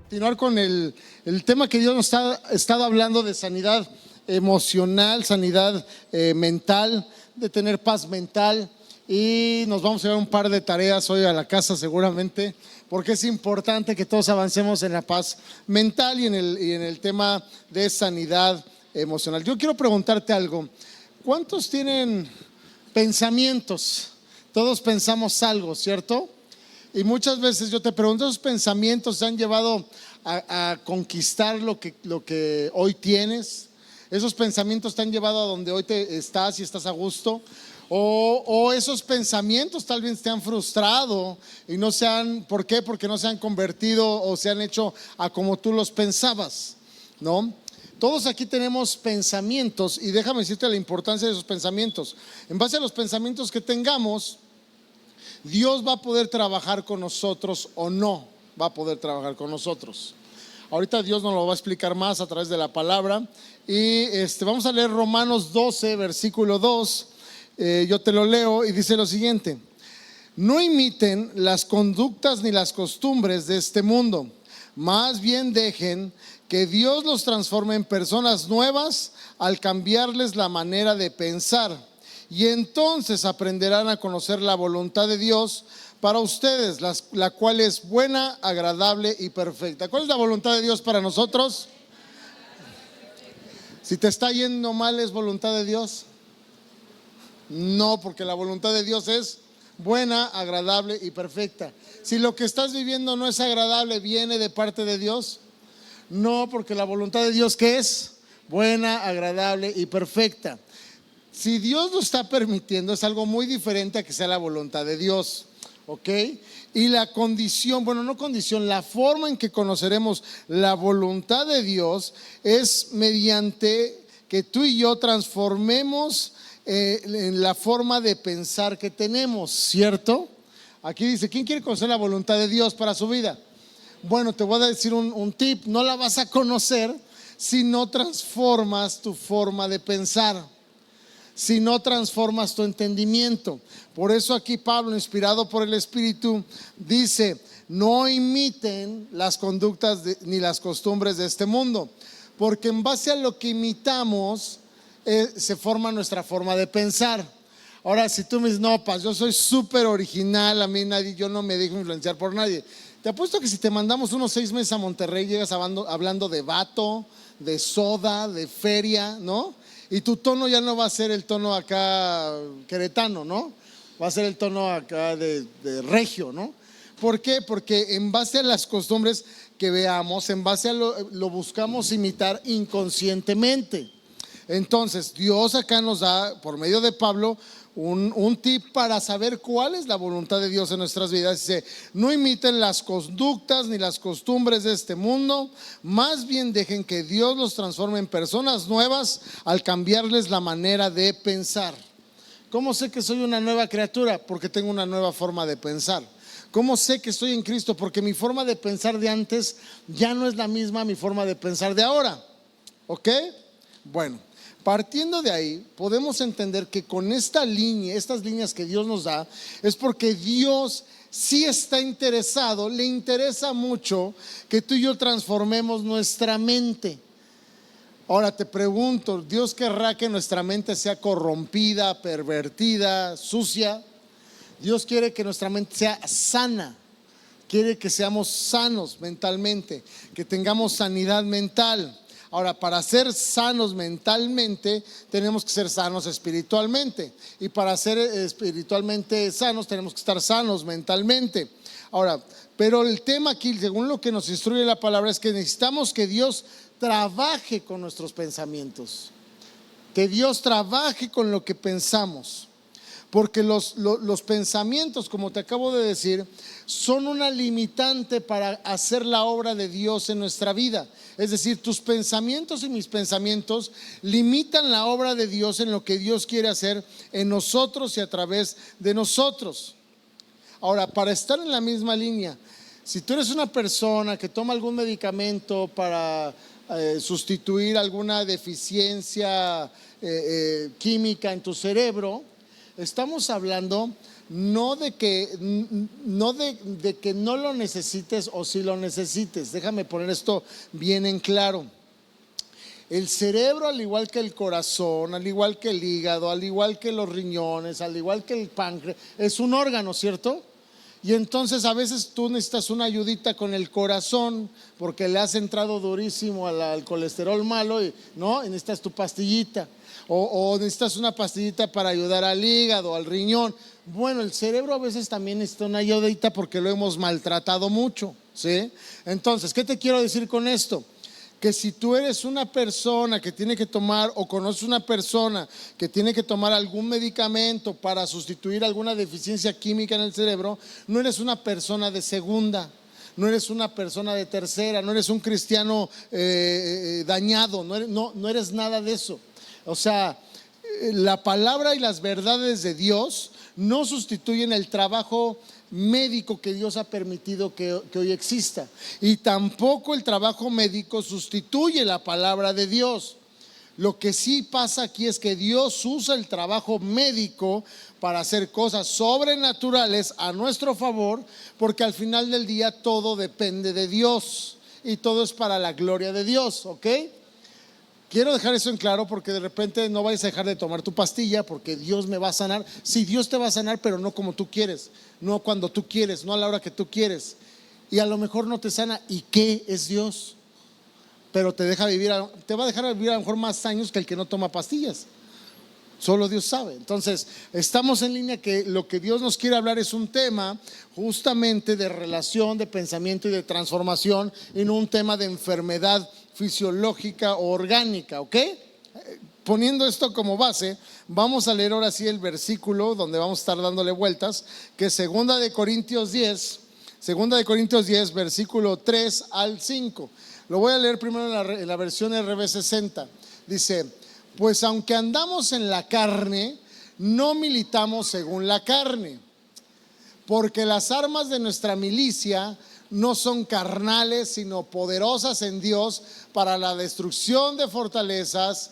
Continuar con el tema que Dios nos ha estado hablando de sanidad emocional, sanidad mental, de tener paz mental. Y nos vamos a llevar un par de tareas hoy a la casa seguramente, porque es importante que todos avancemos en la paz mental y en el tema de sanidad emocional. Yo quiero preguntarte algo. ¿Cuántos tienen pensamientos? Todos pensamos algo, ¿cierto? Y muchas veces yo te pregunto, ¿esos pensamientos te han llevado a conquistar lo que hoy tienes? ¿Esos pensamientos te han llevado a donde hoy estás y estás a gusto? ¿O esos pensamientos tal vez te han frustrado y no se han, ¿por qué? Porque no se han convertido o se han hecho a como tú los pensabas, ¿no? Todos aquí tenemos pensamientos y déjame decirte la importancia de esos pensamientos. En base a los pensamientos que tengamos, Dios va a poder trabajar con nosotros o no va a poder trabajar con nosotros. Ahorita Dios nos lo va a explicar más a través de la palabra. Y vamos a leer Romanos 12, versículo 2. Yo te lo leo y dice lo siguiente: no imiten las conductas ni las costumbres de este mundo, más bien dejen que Dios los transforme en personas nuevas al cambiarles la manera de pensar. Y entonces aprenderán a conocer la voluntad de Dios para ustedes, la cual es buena, agradable y perfecta. ¿Cuál es la voluntad de Dios para nosotros? Si te está yendo mal, ¿es voluntad de Dios? No, porque la voluntad de Dios es buena, agradable y perfecta. Si lo que estás viviendo no es agradable, ¿viene de parte de Dios? No, porque la voluntad de Dios, ¿qué es? Buena, agradable y perfecta. Si Dios lo está permitiendo, es algo muy diferente a que sea la voluntad de Dios, ¿ok? Y la condición, bueno, no condición, la forma en que conoceremos la voluntad de Dios es mediante que tú y yo transformemos en la forma de pensar que tenemos, ¿cierto? Aquí dice, ¿quién quiere conocer la voluntad de Dios para su vida? Bueno, te voy a decir un tip: no la vas a conocer si no transformas tu forma de pensar, si no transformas tu entendimiento. Por eso aquí Pablo, inspirado por el Espíritu, dice: no imiten las conductas ni las costumbres de este mundo, porque en base a lo que imitamos se forma nuestra forma de pensar. Ahora, si tú me dices, no, yo soy súper original, a mí nadie, yo no me dejo influenciar por nadie. Te apuesto que si te mandamos unos 6 meses a Monterrey, llegas hablando de vato, de soda, de feria, ¿no? Y tu tono ya no va a ser el tono acá queretano, ¿no? Va a ser el tono acá de regio, ¿no? ¿Por qué? Porque en base a las costumbres que veamos, en base a lo buscamos imitar inconscientemente. Entonces Dios acá nos da, por medio de Pablo, un tip para saber cuál es la voluntad de Dios en nuestras vidas. Dice: no imiten las conductas ni las costumbres de este mundo, más bien dejen que Dios los transforme en personas nuevas al cambiarles la manera de pensar. ¿Cómo sé que soy una nueva criatura? Porque tengo una nueva forma de pensar. ¿Cómo sé que estoy en Cristo? Porque mi forma de pensar de antes ya no es la misma mi forma de pensar de ahora. ¿Ok? Bueno, partiendo de ahí, podemos entender que con estas líneas que Dios nos da, es porque Dios sí está interesado, le interesa mucho que tú y yo transformemos nuestra mente. Ahora te pregunto, ¿Dios querrá que nuestra mente sea corrompida, pervertida, sucia? Dios quiere que nuestra mente sea sana, quiere que seamos sanos mentalmente, que tengamos sanidad mental. Ahora, para ser sanos mentalmente, tenemos que ser sanos espiritualmente. Y para ser espiritualmente sanos, tenemos que estar sanos mentalmente. Ahora, pero el tema aquí, según lo que nos instruye la palabra, es que necesitamos que Dios trabaje con nuestros pensamientos. Que Dios trabaje con lo que pensamos. Porque los pensamientos, como te acabo de decir, son una limitante para hacer la obra de Dios en nuestra vida. Es decir, tus pensamientos y mis pensamientos limitan la obra de Dios en lo que Dios quiere hacer en nosotros y a través de nosotros. Ahora, para estar en la misma línea, si tú eres una persona que toma algún medicamento para sustituir alguna deficiencia química en tu cerebro, estamos hablando no de que no lo necesites o si lo necesites. Déjame poner esto bien en claro. El cerebro, al igual que el corazón, al igual que el hígado, al igual que los riñones, al igual que el páncreas, es un órgano, ¿cierto? Y entonces a veces tú necesitas una ayudita con el corazón porque le has entrado durísimo al colesterol malo y necesitas tu pastillita. O necesitas una pastillita para ayudar al hígado, al riñón. Bueno, el cerebro a veces también necesita una ayudita porque lo hemos maltratado mucho, ¿sí? Entonces, ¿qué te quiero decir con esto? Que si tú eres una persona que tiene que tomar o conoces una persona que tiene que tomar algún medicamento para sustituir alguna deficiencia química en el cerebro, no eres una persona de segunda, no eres una persona de tercera, no eres un cristiano dañado, no eres nada de eso. O sea, la palabra y las verdades de Dios no sustituyen el trabajo médico que Dios ha permitido que hoy exista, y tampoco el trabajo médico sustituye la palabra de Dios. Lo que sí pasa aquí es que Dios usa el trabajo médico para hacer cosas sobrenaturales a nuestro favor, porque al final del día todo depende de Dios y todo es para la gloria de Dios, ¿ok? Quiero dejar eso en claro porque de repente no vayas a dejar de tomar tu pastilla porque Dios me va a sanar. Sí, Dios te va a sanar, pero no como tú quieres, no cuando tú quieres, no a la hora que tú quieres. Y a lo mejor no te sana. ¿Y qué es Dios? Pero te va a dejar vivir a lo mejor más años que el que no toma pastillas. Solo Dios sabe. Entonces, estamos en línea que lo que Dios nos quiere hablar es un tema justamente de relación, de pensamiento y de transformación, y no un tema de enfermedad fisiológica o orgánica, ¿ok? Poniendo esto como base, vamos a leer ahora sí el versículo donde vamos a estar dándole vueltas, que es 2 Corintios 10, versículo 3 al 5. Lo voy a leer primero en la versión RV60. Dice: pues aunque andamos en la carne, no militamos según la carne, porque las armas de nuestra milicia no son carnales, sino poderosas en Dios para la destrucción de fortalezas,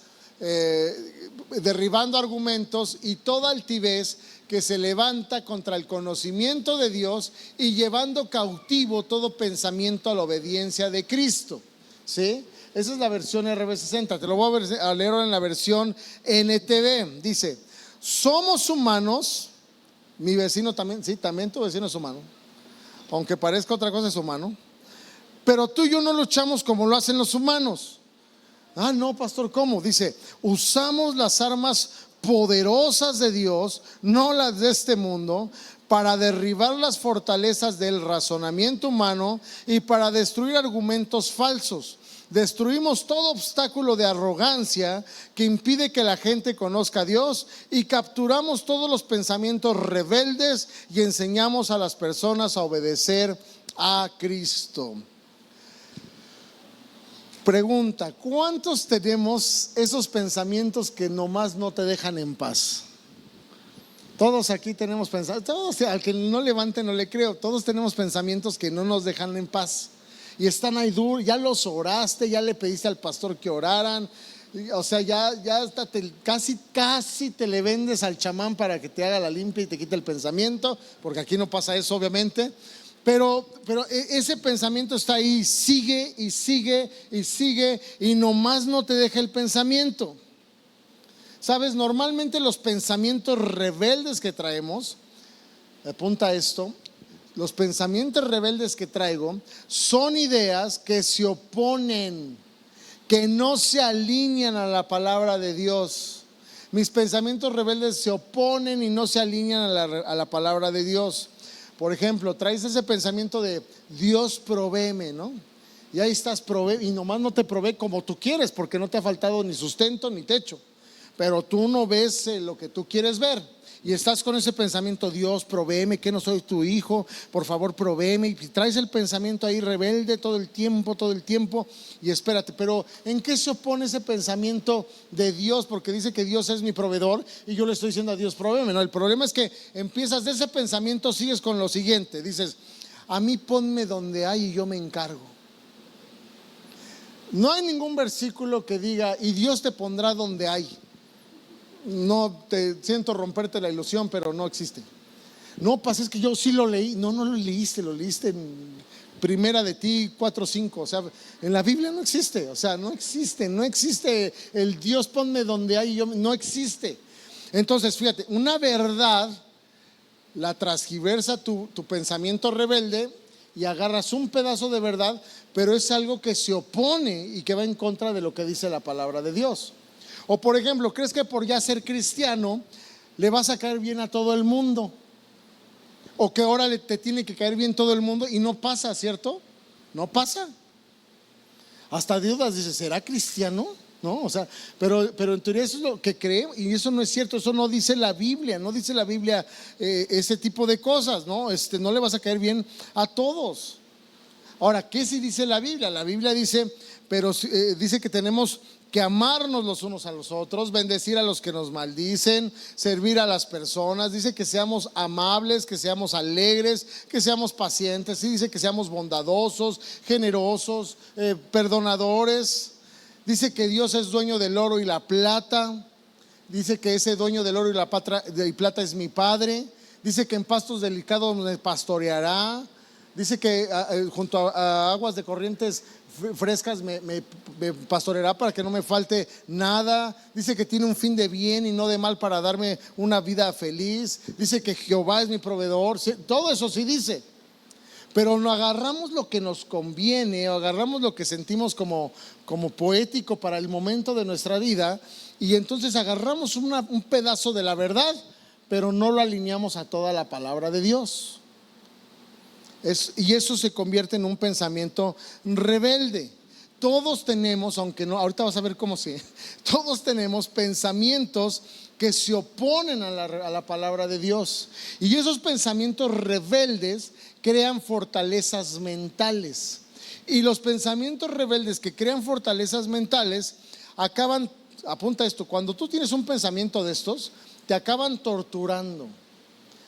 derribando argumentos y toda altivez que se levanta contra el conocimiento de Dios y llevando cautivo todo pensamiento a la obediencia de Cristo. ¿Sí? Esa es la versión RV60. Te lo voy a leer en la versión NTV. Dice: somos humanos. Mi vecino también, sí, también tu vecino es humano, aunque parezca otra cosa es humano. Pero tú y yo no luchamos como lo hacen los humanos. Ah, no, pastor, ¿cómo? Dice: usamos las armas poderosas de Dios, no las de este mundo, para derribar las fortalezas del razonamiento humano y para destruir argumentos falsos. Destruimos todo obstáculo de arrogancia que impide que la gente conozca a Dios y capturamos todos los pensamientos rebeldes y enseñamos a las personas a obedecer a Cristo. Pregunta: ¿cuántos tenemos esos pensamientos que nomás no te dejan en paz? Todos aquí tenemos pensamientos, todos, al que no levante no le creo, todos tenemos pensamientos que no nos dejan en paz. Y están ahí duros, ya los oraste, ya le pediste al pastor que oraran, o sea, ya hasta casi te le vendes al chamán para que te haga la limpia y te quite el pensamiento, porque aquí no pasa eso obviamente. Pero ese pensamiento está ahí, sigue y sigue y sigue y nomás no te deja el pensamiento. Sabes, normalmente los pensamientos rebeldes que traemos, apunta esto, los pensamientos rebeldes que traigo son ideas que se oponen, que no se alinean a la palabra de Dios. Mis pensamientos rebeldes se oponen y no se alinean a la palabra de Dios. Por ejemplo, traes ese pensamiento de Dios provéeme, ¿no? Y ahí estás, y nomás no te provee como tú quieres, porque no te ha faltado ni sustento ni techo, pero tú no ves lo que tú quieres ver. Y estás con ese pensamiento: Dios provéeme, que no soy tu hijo, por favor provéeme. Y traes el pensamiento ahí rebelde todo el tiempo. Y espérate, pero ¿en qué se opone ese pensamiento de Dios? Porque dice que Dios es mi proveedor y yo le estoy diciendo a Dios provéeme. No, el problema es que empiezas de ese pensamiento, sigues con lo siguiente. Dices: a mí ponme donde hay y yo me encargo. No hay ningún versículo que diga y Dios te pondrá donde hay. No te siento romperte la ilusión, pero no existe. No, pasa es que yo sí lo leí. No, no lo leíste, lo leíste en Primera de ti 4:5. O sea, en la Biblia no existe. O sea, no existe el Dios ponme donde hay yo, no existe. Entonces, fíjate, una verdad la transgiversa tu pensamiento rebelde y agarras un pedazo de verdad, pero es algo que se opone y que va en contra de lo que dice la palabra de Dios. O por ejemplo, ¿crees que por ya ser cristiano le vas a caer bien a todo el mundo? O que ahora te tiene que caer bien todo el mundo y no pasa, ¿cierto? No pasa. Hasta Dios dice, ¿será cristiano? ¿No? O sea, pero en teoría eso es lo que cree y eso no es cierto, eso no dice la Biblia, no dice la Biblia ese tipo de cosas, ¿no? No le vas a caer bien a todos. Ahora, ¿qué sí dice la Biblia? La Biblia dice, dice que tenemos que amarnos los unos a los otros, bendecir a los que nos maldicen, servir a las personas. Dice que seamos amables, que seamos alegres, que seamos pacientes. Sí, dice que seamos bondadosos, generosos, perdonadores. Dice que Dios es dueño del oro y la plata. Dice que ese dueño del oro y la plata es mi Padre. Dice que en pastos delicados me pastoreará. Dice que junto a aguas de corrientes frescas me pastoreará para que no me falte nada. Dice que tiene un fin de bien y no de mal para darme una vida feliz. Dice que Jehová es mi proveedor. Todo eso sí dice. Pero no agarramos lo que nos conviene o agarramos lo que sentimos como poético para el momento de nuestra vida, y entonces agarramos un pedazo de la verdad, pero no lo alineamos a toda la palabra de Dios. Y eso se convierte en un pensamiento rebelde. Todos tenemos, aunque no, ahorita vas a ver cómo sí, todos tenemos pensamientos que se oponen a la palabra de Dios. Y esos pensamientos rebeldes crean fortalezas mentales. Y los pensamientos rebeldes que crean fortalezas mentales acaban, apunta esto, cuando tú tienes un pensamiento de estos, te acaban torturando.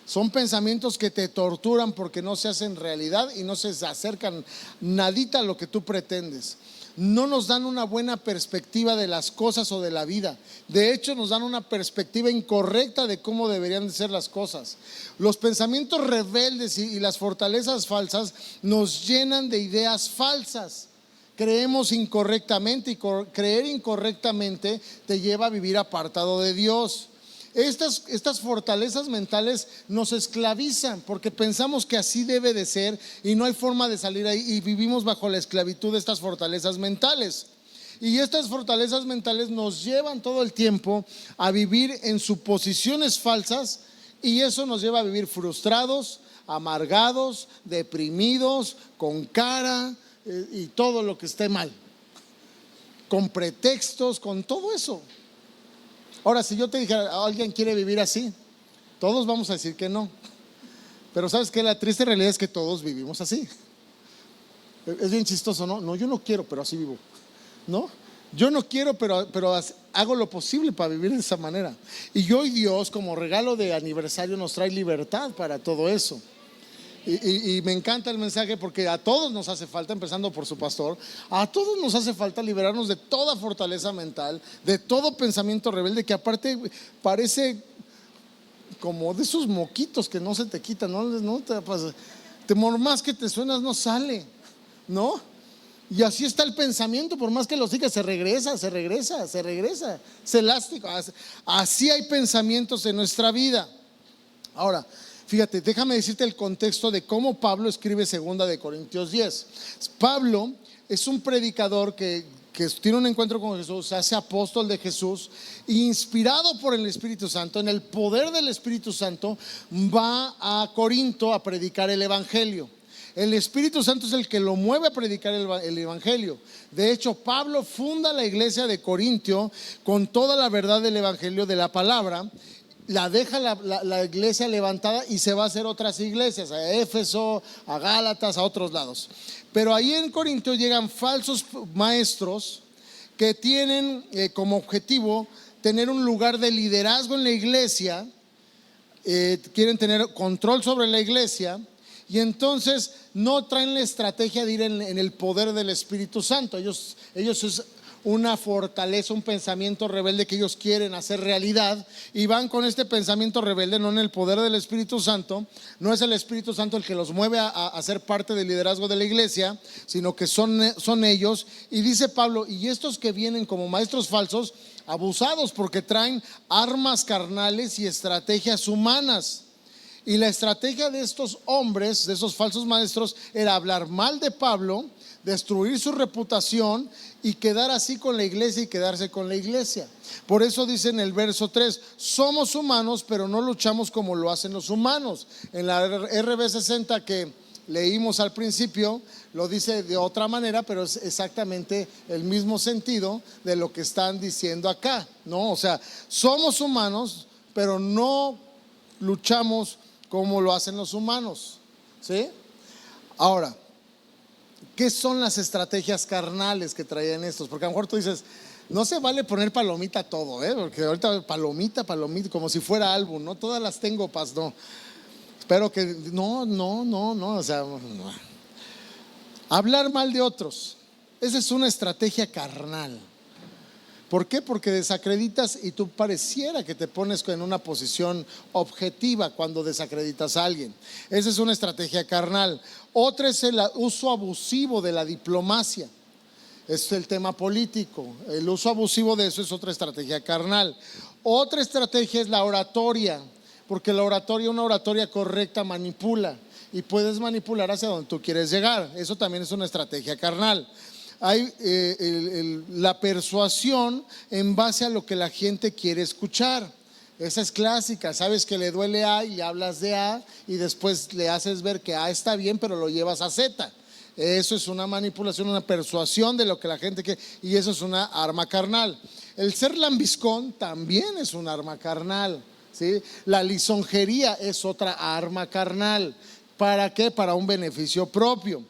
Son pensamientos que te torturan porque no se hacen realidad y no se acercan nadita a lo que tú pretendes. No nos dan una buena perspectiva de las cosas o de la vida. De hecho, nos dan una perspectiva incorrecta de cómo deberían de ser las cosas. Los pensamientos rebeldes y las fortalezas falsas nos llenan de ideas falsas. Creemos incorrectamente, y creer incorrectamente te lleva a vivir apartado de Dios. Estas fortalezas mentales nos esclavizan porque pensamos que así debe de ser y no hay forma de salir ahí, y vivimos bajo la esclavitud de estas fortalezas mentales. Y estas fortalezas mentales nos llevan todo el tiempo a vivir en suposiciones falsas, y eso nos lleva a vivir frustrados, amargados, deprimidos, con cara y todo lo que esté mal, con pretextos, con todo eso. Ahora, si yo te dijera, ¿alguien quiere vivir así? Todos vamos a decir que no. Pero ¿sabes qué? La triste realidad es que todos vivimos así. Es bien chistoso, ¿no? No, yo no quiero, pero así vivo. ¿No? Yo no quiero, pero hago lo posible para vivir de esa manera. Y hoy Dios, como regalo de aniversario, nos trae libertad para todo eso. Y me encanta el mensaje porque a todos nos hace falta, empezando por su pastor, a todos nos hace falta liberarnos de toda fortaleza mental, de todo pensamiento rebelde que aparte parece como de esos moquitos que no se te quitan, no te pasa. Por más que te suenas no sale, ¿no? Y así está el pensamiento, por más que lo sigas, se regresa, es elástico. Así hay pensamientos en nuestra vida. Ahora, fíjate, déjame decirte el contexto de cómo Pablo escribe 2 de Corintios 10. Pablo es un predicador que tiene un encuentro con Jesús, se hace apóstol de Jesús, inspirado por el Espíritu Santo, en el poder del Espíritu Santo, va a Corinto a predicar el Evangelio. El Espíritu Santo es el que lo mueve a predicar el Evangelio. De hecho, Pablo funda la iglesia de Corintio con toda la verdad del Evangelio, de la palabra. La deja la iglesia levantada y se va a hacer otras iglesias, a Éfeso, a Gálatas, a otros lados. Pero ahí en Corinto llegan falsos maestros que tienen como objetivo tener un lugar de liderazgo en la iglesia, quieren tener control sobre la iglesia, y entonces no traen la estrategia de ir en el poder del Espíritu Santo. Ellos es una fortaleza, un pensamiento rebelde que ellos quieren hacer realidad, y van con este pensamiento rebelde, no en el poder del Espíritu Santo. No es el Espíritu Santo el que los mueve a ser parte del liderazgo de la iglesia, sino que son ellos. Y dice Pablo: y estos que vienen como maestros falsos, abusados porque traen armas carnales y estrategias humanas. Y la estrategia de estos hombres, de esos falsos maestros, era hablar mal de Pablo, destruir su reputación y quedar así con la iglesia y quedarse con la iglesia. Por eso dice en el verso 3: somos humanos, pero no luchamos como lo hacen los humanos. En la RB60 que leímos al principio lo dice de otra manera, pero es exactamente el mismo sentido de lo que están diciendo acá, ¿no? O sea, somos humanos, pero no luchamos como lo hacen los humanos, ¿sí? Ahora, ¿qué son las estrategias carnales que traían estos? Porque a lo mejor tú dices: no se vale poner palomita a todo, porque ahorita palomita, como si fuera álbum, ¿no? Todas las tengo, no. Espero que no, o sea, no. Hablar mal de otros, esa es una estrategia carnal. ¿Por qué? Porque desacreditas y tú pareciera que te pones en una posición objetiva cuando desacreditas a alguien. Esa es una estrategia carnal. Otra es el uso abusivo de la diplomacia. Es el tema político. El uso abusivo de eso es otra estrategia carnal. Otra estrategia es la oratoria, porque la oratoria, una oratoria correcta, manipula, y puedes manipular hacia donde tú quieres llegar. Eso también es una estrategia carnal. Hay la persuasión en base a lo que la gente quiere escuchar. Esa es clásica. Sabes que le duele A y le hablas de A, y después le haces ver que A está bien, pero lo llevas a Z. Eso es una manipulación, una persuasión de lo que la gente quiere, y eso es una arma carnal. El ser lambiscón también es un arma carnal, ¿sí? La lisonjería es otra arma carnal. ¿Para qué? Para un beneficio propio.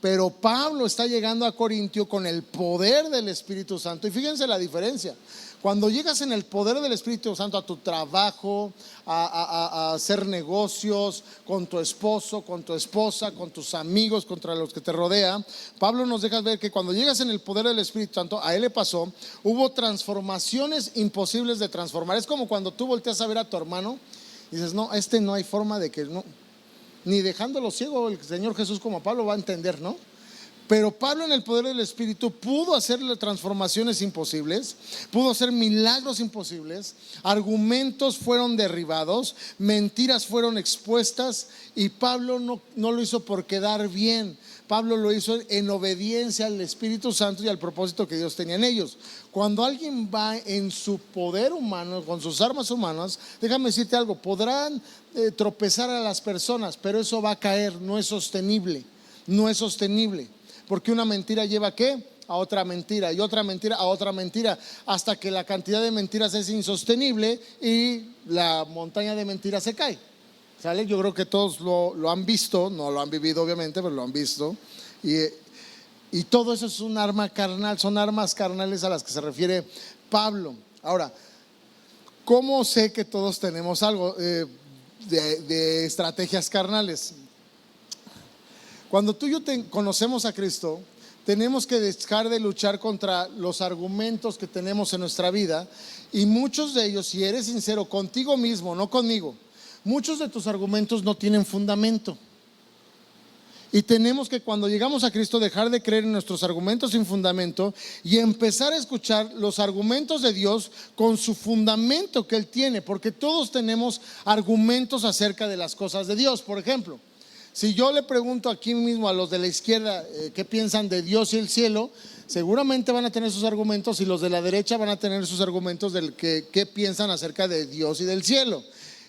Pero Pablo está llegando a Corintio con el poder del Espíritu Santo. Y fíjense la diferencia. Cuando llegas en el poder del Espíritu Santo a tu trabajo, a hacer negocios con tu esposo, con tu esposa, con tus amigos, contra los que te rodean, Pablo nos deja ver que cuando llegas en el poder del Espíritu Santo, a él le pasó, hubo transformaciones imposibles de transformar. Es como cuando tú volteas a ver a tu hermano y dices: no, no hay forma de que no. Ni dejándolo ciego, el Señor Jesús, como Pablo, va a entender, ¿no? Pero Pablo, en el poder del Espíritu, pudo hacerle transformaciones imposibles, pudo hacer milagros imposibles, argumentos fueron derribados, mentiras fueron expuestas, y Pablo no lo hizo por quedar bien. Pablo lo hizo en obediencia al Espíritu Santo y al propósito que Dios tenía en ellos. Cuando alguien va en su poder humano, con sus armas humanas, déjame decirte algo: podrán tropezar a las personas, pero eso va a caer, no es sostenible. No es sostenible, porque una mentira lleva ¿a qué? A otra mentira, y otra mentira a otra mentira, hasta que la cantidad de mentiras es insostenible y la montaña de mentiras se cae. ¿Sale? Yo creo que todos lo han visto, no lo han vivido obviamente, pero lo han visto. Y todo eso es un arma carnal, son armas carnales a las que se refiere Pablo. Ahora, ¿cómo sé que todos tenemos algo de estrategias carnales? Cuando tú y yo conocemos a Cristo, tenemos que dejar de luchar contra los argumentos que tenemos en nuestra vida, y muchos de ellos, si eres sincero contigo mismo, no conmigo, muchos de tus argumentos no tienen fundamento. Y tenemos que, cuando llegamos a Cristo, dejar de creer en nuestros argumentos sin fundamento y empezar a escuchar los argumentos de Dios con su fundamento que Él tiene, porque todos tenemos argumentos acerca de las cosas de Dios. Por ejemplo, si yo le pregunto aquí mismo a los de la izquierda qué piensan de Dios y el cielo, seguramente van a tener sus argumentos, y los de la derecha van a tener sus argumentos del qué piensan acerca de Dios y del cielo.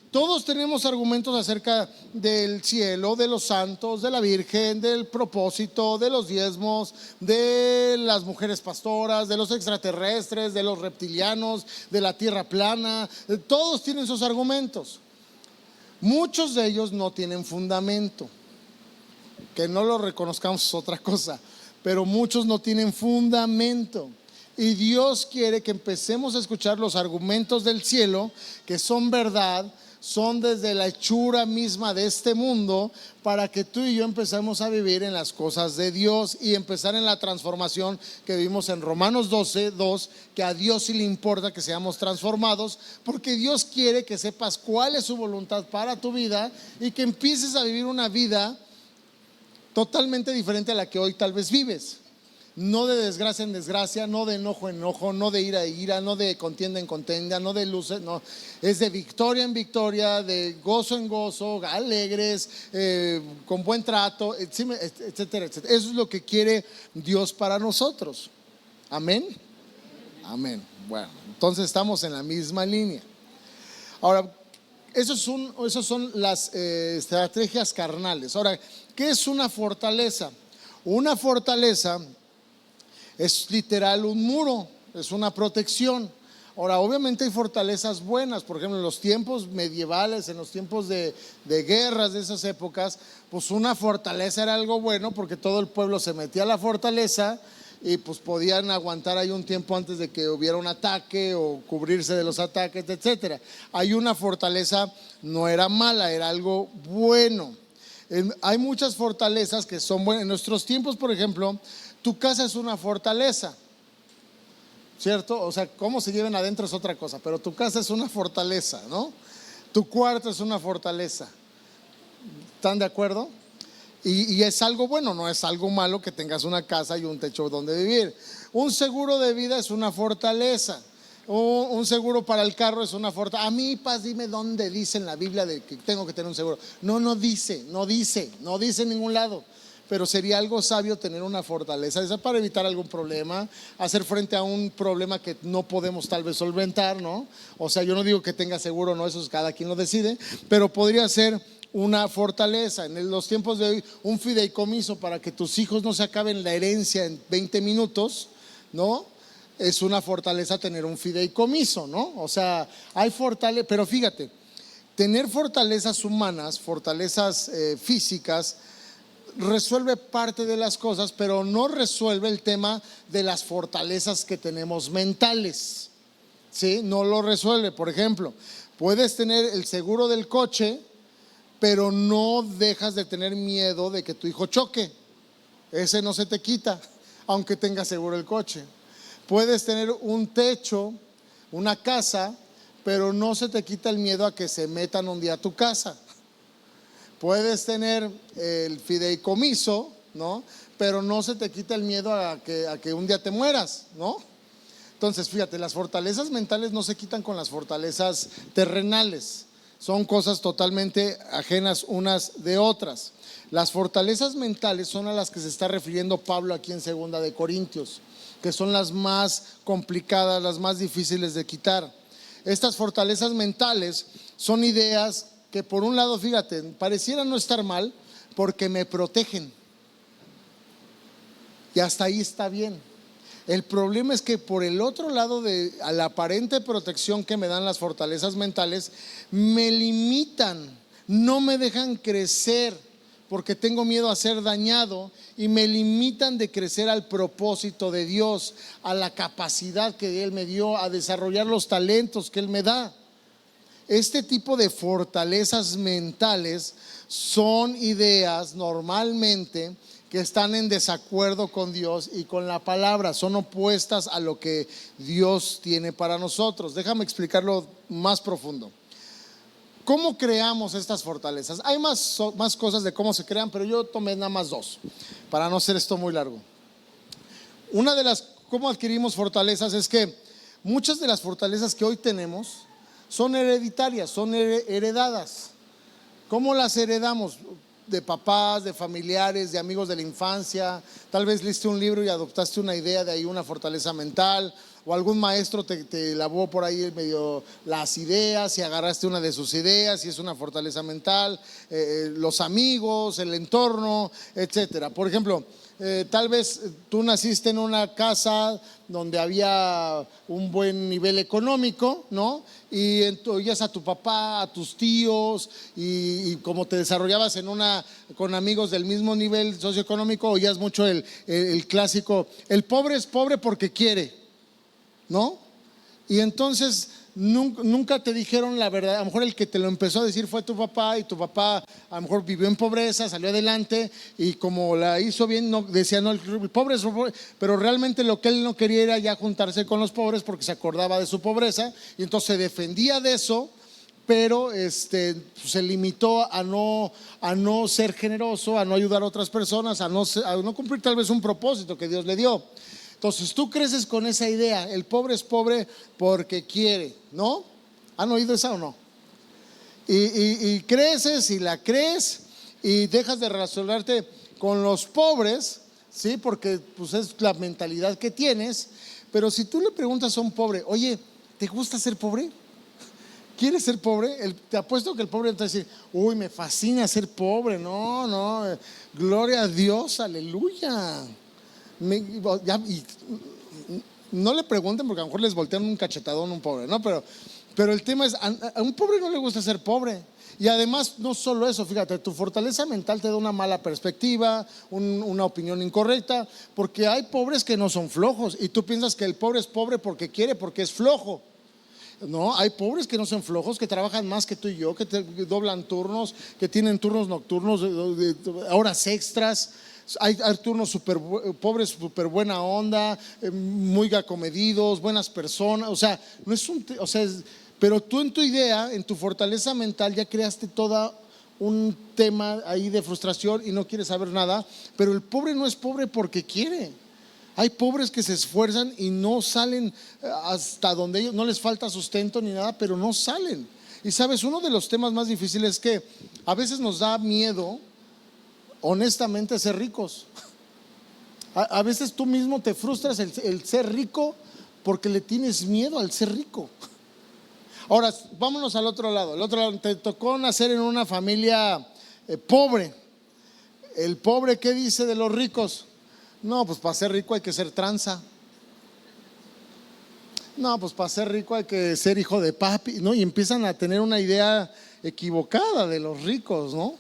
Todos tenemos argumentos acerca del cielo, de los santos, de la Virgen, del propósito, de los diezmos, de las mujeres pastoras, de los extraterrestres, de los reptilianos, de la tierra plana. Todos tienen sus argumentos. Muchos de ellos no tienen fundamento. Que no lo reconozcamos es otra cosa, pero muchos no tienen fundamento. Y Dios quiere que empecemos a escuchar los argumentos del cielo, que son verdad, son desde la hechura misma de este mundo, para que tú y yo empecemos a vivir en las cosas de Dios y empezar en la transformación que vimos en Romanos 12:2, que a Dios sí le importa que seamos transformados, porque Dios quiere que sepas cuál es su voluntad para tu vida y que empieces a vivir una vida totalmente diferente a la que hoy tal vez vives. No de desgracia en desgracia, no de enojo en enojo, no de ira en ira, no de contienda en contienda, no de luces, no, es de victoria en victoria, de gozo en gozo, alegres, con buen trato, etcétera, etcétera. Eso es lo que quiere Dios para nosotros. Amén. Amén. Bueno, entonces estamos en la misma línea. Ahora, esos son las estrategias carnales. Ahora, ¿qué es una fortaleza? Una fortaleza es literal un muro, es una protección. Ahora, obviamente hay fortalezas buenas. Por ejemplo, en los tiempos medievales, en los tiempos de guerras de esas épocas, pues una fortaleza era algo bueno, porque todo el pueblo se metía a la fortaleza y pues podían aguantar ahí un tiempo antes de que hubiera un ataque o cubrirse de los ataques, etcétera. Hay una fortaleza, no era mala, era algo bueno. Hay muchas fortalezas que son buenas. En nuestros tiempos, por ejemplo, tu casa es una fortaleza, ¿cierto? O sea, cómo se lleven adentro es otra cosa, pero tu casa es una fortaleza, ¿no? Tu cuarto es una fortaleza. ¿Están de acuerdo? Y es algo bueno, no es algo malo que tengas una casa y un techo donde vivir. Un seguro de vida es una fortaleza. Un seguro para el carro es una fortaleza. A mí, Paz, dime dónde dice en la Biblia de que tengo que tener un seguro. No dice en ningún lado. Pero sería algo sabio tener una fortaleza, esa para evitar algún problema, hacer frente a un problema que no podemos tal vez solventar, ¿no? O sea, yo no digo que tenga seguro, no, eso es cada quien lo decide, pero podría ser una fortaleza. En los tiempos de hoy, un fideicomiso para que tus hijos no se acaben la herencia en 20 minutos, ¿no? Es una fortaleza tener un fideicomiso, ¿no? O sea, hay fortaleza, pero fíjate, tener fortalezas humanas, fortalezas físicas, resuelve parte de las cosas, pero no resuelve el tema de las fortalezas que tenemos mentales, ¿sí? No lo resuelve. Por ejemplo, puedes tener el seguro del coche, pero no dejas de tener miedo de que tu hijo choque. Ese no se te quita, aunque tengas seguro el coche. Puedes tener un techo, una casa, pero no se te quita el miedo a que se metan un día a tu casa. Puedes tener el fideicomiso, ¿no? Pero no se te quita el miedo a que un día te mueras, ¿no? Entonces, fíjate, las fortalezas mentales no se quitan con las fortalezas terrenales. Son cosas totalmente ajenas unas de otras. Las fortalezas mentales son a las que se está refiriendo Pablo aquí en 2 de Corintios, que son las más complicadas, las más difíciles de quitar. Estas fortalezas mentales son ideas que, por un lado, fíjate, pareciera no estar mal porque me protegen, y hasta ahí está bien. El problema es que por el otro lado de la aparente protección que me dan las fortalezas mentales, me limitan, no me dejan crecer porque tengo miedo a ser dañado, y me limitan de crecer al propósito de Dios, a la capacidad que Él me dio, a desarrollar los talentos que Él me da. Este tipo de fortalezas mentales son ideas normalmente que están en desacuerdo con Dios y con la palabra, son opuestas a lo que Dios tiene para nosotros. Déjame explicarlo más profundo. ¿Cómo creamos estas fortalezas? Hay más cosas de cómo se crean, pero yo tomé nada más dos, para no hacer esto muy largo. Una de las cómo adquirimos fortalezas es que muchas de las fortalezas que hoy tenemos son hereditarias, son heredadas. ¿Cómo las heredamos? De papás, de familiares, de amigos de la infancia. Tal vez leíste un libro y adoptaste una idea, de ahí una fortaleza mental, o algún maestro te lavó por ahí medio las ideas y agarraste una de sus ideas y es una fortaleza mental. Los amigos, el entorno, etcétera. Por ejemplo, tal vez tú naciste en una casa donde había un buen nivel económico, ¿no? Y oías a tu papá, a tus tíos, y como te desarrollabas con amigos del mismo nivel socioeconómico, oías mucho el clásico: el pobre es pobre porque quiere, ¿no? Y entonces nunca te dijeron la verdad. A lo mejor el que te lo empezó a decir fue tu papá, y tu papá a lo mejor vivió en pobreza, salió adelante, y como la hizo bien, no, decía, no, el pobre es pobre, pero realmente lo que él no quería era ya juntarse con los pobres porque se acordaba de su pobreza, y entonces se defendía de eso, pero se limitó a no ser generoso, a no ayudar a otras personas, a no cumplir tal vez un propósito que Dios le dio. Entonces tú creces con esa idea: el pobre es pobre porque quiere, ¿no? ¿Han oído esa o no? Y creces y la crees y dejas de relacionarte con los pobres, ¿sí? Porque pues es la mentalidad que tienes. Pero si tú le preguntas a un pobre: oye, ¿te gusta ser pobre? ¿Quieres ser pobre? Te apuesto que el pobre te va a decir: uy, me fascina ser pobre. No, gloria a Dios, aleluya. No le pregunten, porque a lo mejor les voltean un cachetadón a un pobre, ¿no? Pero el tema es: a un pobre no le gusta ser pobre. Y además, no solo eso, fíjate, tu fortaleza mental te da una mala perspectiva, una opinión incorrecta, porque hay pobres que no son flojos, y tú piensas que el pobre es pobre porque quiere, porque es flojo. No, hay pobres que no son flojos, que trabajan más que tú y yo, que doblan turnos, que tienen turnos nocturnos, horas extras. Hay turnos pobres, súper buena onda, muy acomedidos, buenas personas. O sea, no es pero tú en tu idea, en tu fortaleza mental, ya creaste todo un tema ahí de frustración y no quieres saber nada. Pero el pobre no es pobre porque quiere. Hay pobres que se esfuerzan y no salen hasta donde ellos, no les falta sustento ni nada, pero no salen. Y sabes, uno de los temas más difíciles es que a veces nos da miedo, honestamente, ser ricos. A veces tú mismo te frustras el ser rico porque le tienes miedo al ser rico. Ahora, vámonos al otro lado. El otro lado, te tocó nacer en una familia pobre. El pobre, ¿qué dice de los ricos? No, pues para ser rico hay que ser tranza. No, pues para ser rico hay que ser hijo de papi, ¿no? Y empiezan a tener una idea equivocada de los ricos, ¿no?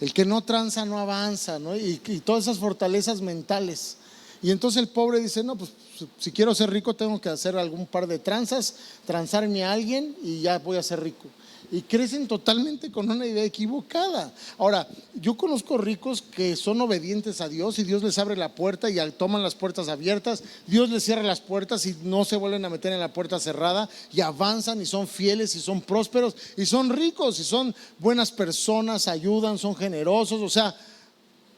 El que no tranza no avanza, ¿no? Y todas esas fortalezas mentales. Y entonces el pobre dice: no, pues si quiero ser rico tengo que hacer algún par de tranzas, transarme a alguien y ya voy a ser rico. Y crecen totalmente con una idea equivocada. Ahora, yo conozco ricos que son obedientes a Dios y Dios les abre la puerta y toman las puertas abiertas. Dios les cierra las puertas y no se vuelven a meter en la puerta cerrada, y avanzan y son fieles y son prósperos y son ricos y son buenas personas, ayudan, son generosos. O sea,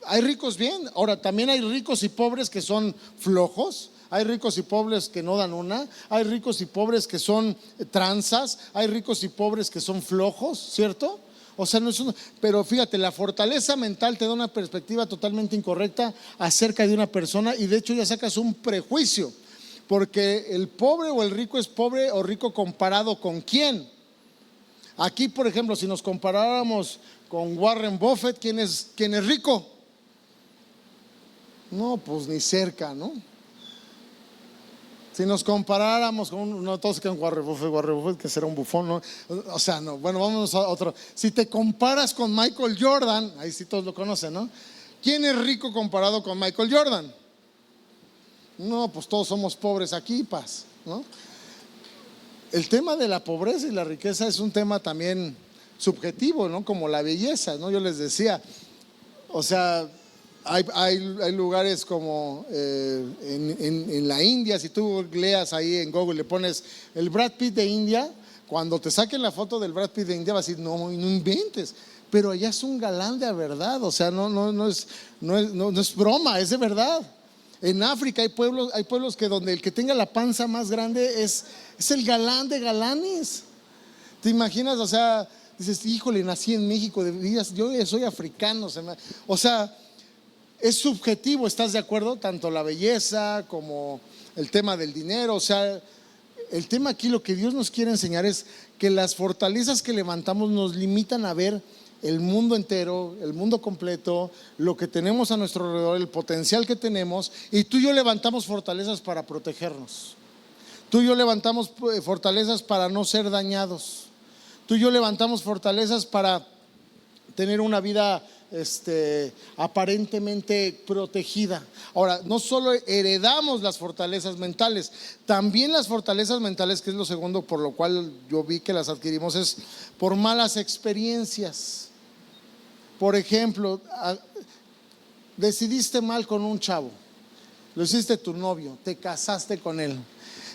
hay ricos bien. Ahora, también hay ricos y pobres que son flojos. Hay ricos y pobres que no dan una. Hay ricos y pobres que son tranzas. Hay ricos y pobres que son flojos, ¿cierto? O sea, no es pero fíjate, la fortaleza mental te da una perspectiva totalmente incorrecta acerca de una persona, y de hecho ya sacas un prejuicio, porque el pobre o el rico es pobre o rico comparado con quién. Aquí, por ejemplo, si nos comparáramos con Warren Buffett, ¿quién es rico? No, pues ni cerca, ¿no? Si nos comparáramos con, no todos que Warren Buffett, que será un bufón, ¿no? O sea, no, bueno, vámonos a otro. Si te comparas con Michael Jordan, ahí sí todos lo conocen, ¿no? ¿Quién es rico comparado con Michael Jordan? No, pues todos somos pobres aquí, paz, ¿no? El tema de la pobreza y la riqueza es un tema también subjetivo, ¿no? Como la belleza, ¿no? Yo les decía, o sea, hay lugares como en la India. Si tú leas ahí en Google, le pones el Brad Pitt de India, cuando te saquen la foto del Brad Pitt de India vas a decir: no inventes, pero allá es un galán de verdad. O sea, no es broma, es de verdad. En África hay pueblos que donde el que tenga la panza más grande es el galán de galanes. ¿Te imaginas? O sea, dices: híjole, nací en México, yo soy africano. O sea, es subjetivo, ¿estás de acuerdo? Tanto la belleza como el tema del dinero. O sea, el tema aquí, lo que Dios nos quiere enseñar es que las fortalezas que levantamos nos limitan a ver el mundo entero, el mundo completo, lo que tenemos a nuestro alrededor, el potencial que tenemos. Y tú y yo levantamos fortalezas para protegernos. Tú y yo levantamos fortalezas para no ser dañados. Tú y yo levantamos fortalezas para tener una vida aparentemente protegida. Ahora, no solo heredamos las fortalezas mentales, también las fortalezas mentales, que es lo segundo por lo cual yo vi que las adquirimos, es por malas experiencias. Por ejemplo, decidiste mal con un chavo, lo hiciste tu novio, te casaste con él,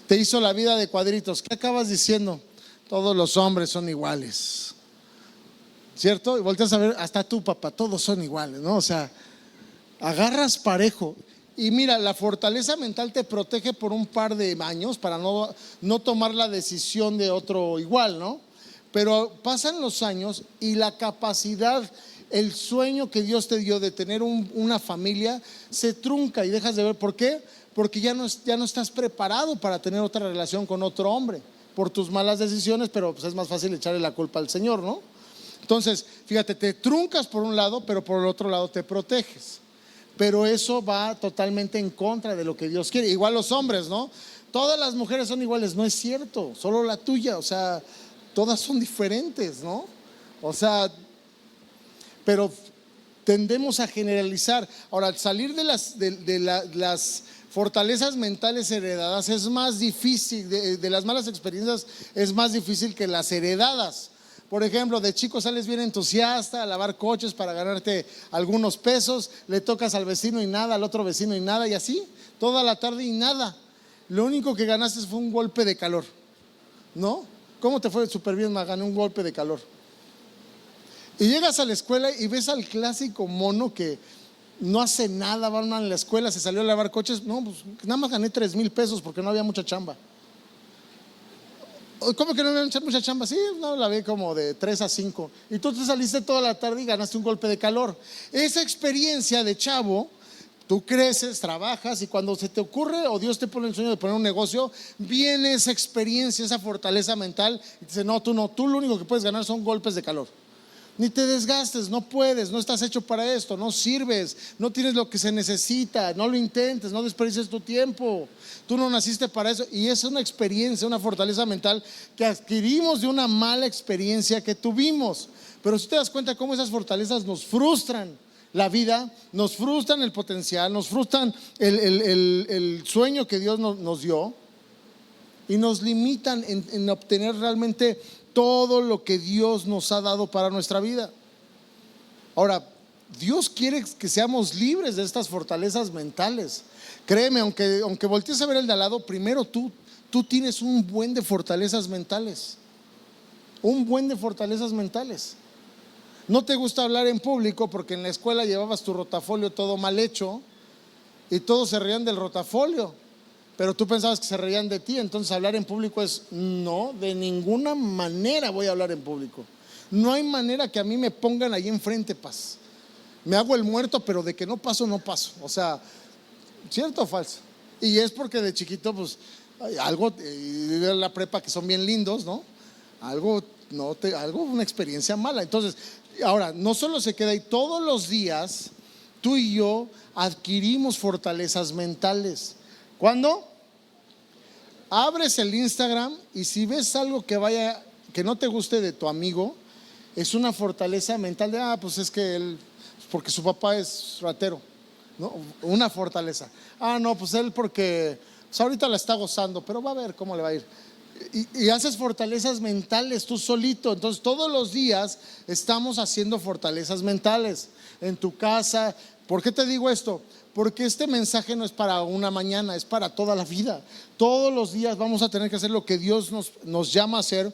te hizo la vida de cuadritos. ¿Qué acabas diciendo? Todos los hombres son iguales, ¿cierto? Y volteas a ver, hasta tú, papá, todos son iguales, ¿no? O sea, agarras parejo. Y mira, la fortaleza mental te protege por un par de años para no tomar la decisión de otro igual, ¿no? Pero pasan los años y la capacidad, el sueño que Dios te dio de tener una familia se trunca y dejas de ver. ¿Por qué? Porque ya no estás preparado para tener otra relación con otro hombre por tus malas decisiones, pero pues es más fácil echarle la culpa al Señor, ¿no? Entonces, fíjate, te truncas por un lado, pero por el otro lado te proteges. Pero eso va totalmente en contra de lo que Dios quiere. Igual los hombres, ¿no? Todas las mujeres son iguales. No es cierto, solo la tuya. O sea, todas son diferentes, ¿no? O sea, pero tendemos a generalizar. Ahora, al salir de las fortalezas mentales heredadas es más difícil, de las malas experiencias es más difícil que las heredadas. Por ejemplo, de chico sales bien entusiasta a lavar coches para ganarte algunos pesos, le tocas al vecino y nada, al otro vecino y nada, y así toda la tarde y nada. Lo único que ganaste fue un golpe de calor, ¿no? ¿Cómo te fue? Súper bien, me gané un golpe de calor. Y llegas a la escuela y ves al clásico mono que no hace nada, va a la escuela, se salió a lavar coches. No, pues nada más gané 3,000 pesos porque no había mucha chamba. ¿Cómo que no había mucha chamba? Sí, no, la vi como de 3 a 5. Y tú te saliste toda la tarde y ganaste un golpe de calor. Esa experiencia de chavo, tú creces, trabajas, y cuando se te ocurre o Dios te pone el sueño de poner un negocio, viene esa experiencia, esa fortaleza mental y te dice: no, tú lo único que puedes ganar son golpes de calor. Ni te desgastes, no puedes, no estás hecho para esto, no sirves, no tienes lo que se necesita, no lo intentes, no desperdicies tu tiempo, tú no naciste para eso. Y es una experiencia, una fortaleza mental que adquirimos de una mala experiencia que tuvimos. Pero si te das cuenta cómo esas fortalezas nos frustran la vida, nos frustran el potencial, nos frustran el sueño que Dios nos dio, y nos limitan en obtener realmente todo lo que Dios nos ha dado para nuestra vida. Ahora, Dios quiere que seamos libres de estas fortalezas mentales. Créeme, aunque voltees a ver el de al lado, primero tú tienes un buen de fortalezas mentales. Un buen de fortalezas mentales. No te gusta hablar en público porque en la escuela llevabas tu rotafolio todo mal hecho y todos se reían del rotafolio, pero tú pensabas que se reían de ti. Entonces hablar en público es: no, de ninguna manera voy a hablar en público. No hay manera que a mí me pongan ahí enfrente, paz. Me hago el muerto, pero de que no paso, no paso. O sea, ¿cierto o falso? Y es porque de chiquito, pues, algo de la prepa, que son bien lindos, ¿no? Una experiencia mala. Entonces, ahora, no solo se queda ahí, todos los días tú y yo adquirimos fortalezas mentales. ¿Cuándo? Abres el Instagram y si ves algo que no te guste de tu amigo, es una fortaleza mental de: pues es que él, porque su papá es ratero, ¿no? Una fortaleza. No, pues él porque pues ahorita la está gozando, pero va a ver cómo le va a ir. Y haces fortalezas mentales tú solito. Entonces todos los días estamos haciendo fortalezas mentales en tu casa. ¿Por qué te digo esto? Porque este mensaje no es para una mañana, es para toda la vida. Todos los días vamos a tener que hacer lo que Dios nos llama a hacer,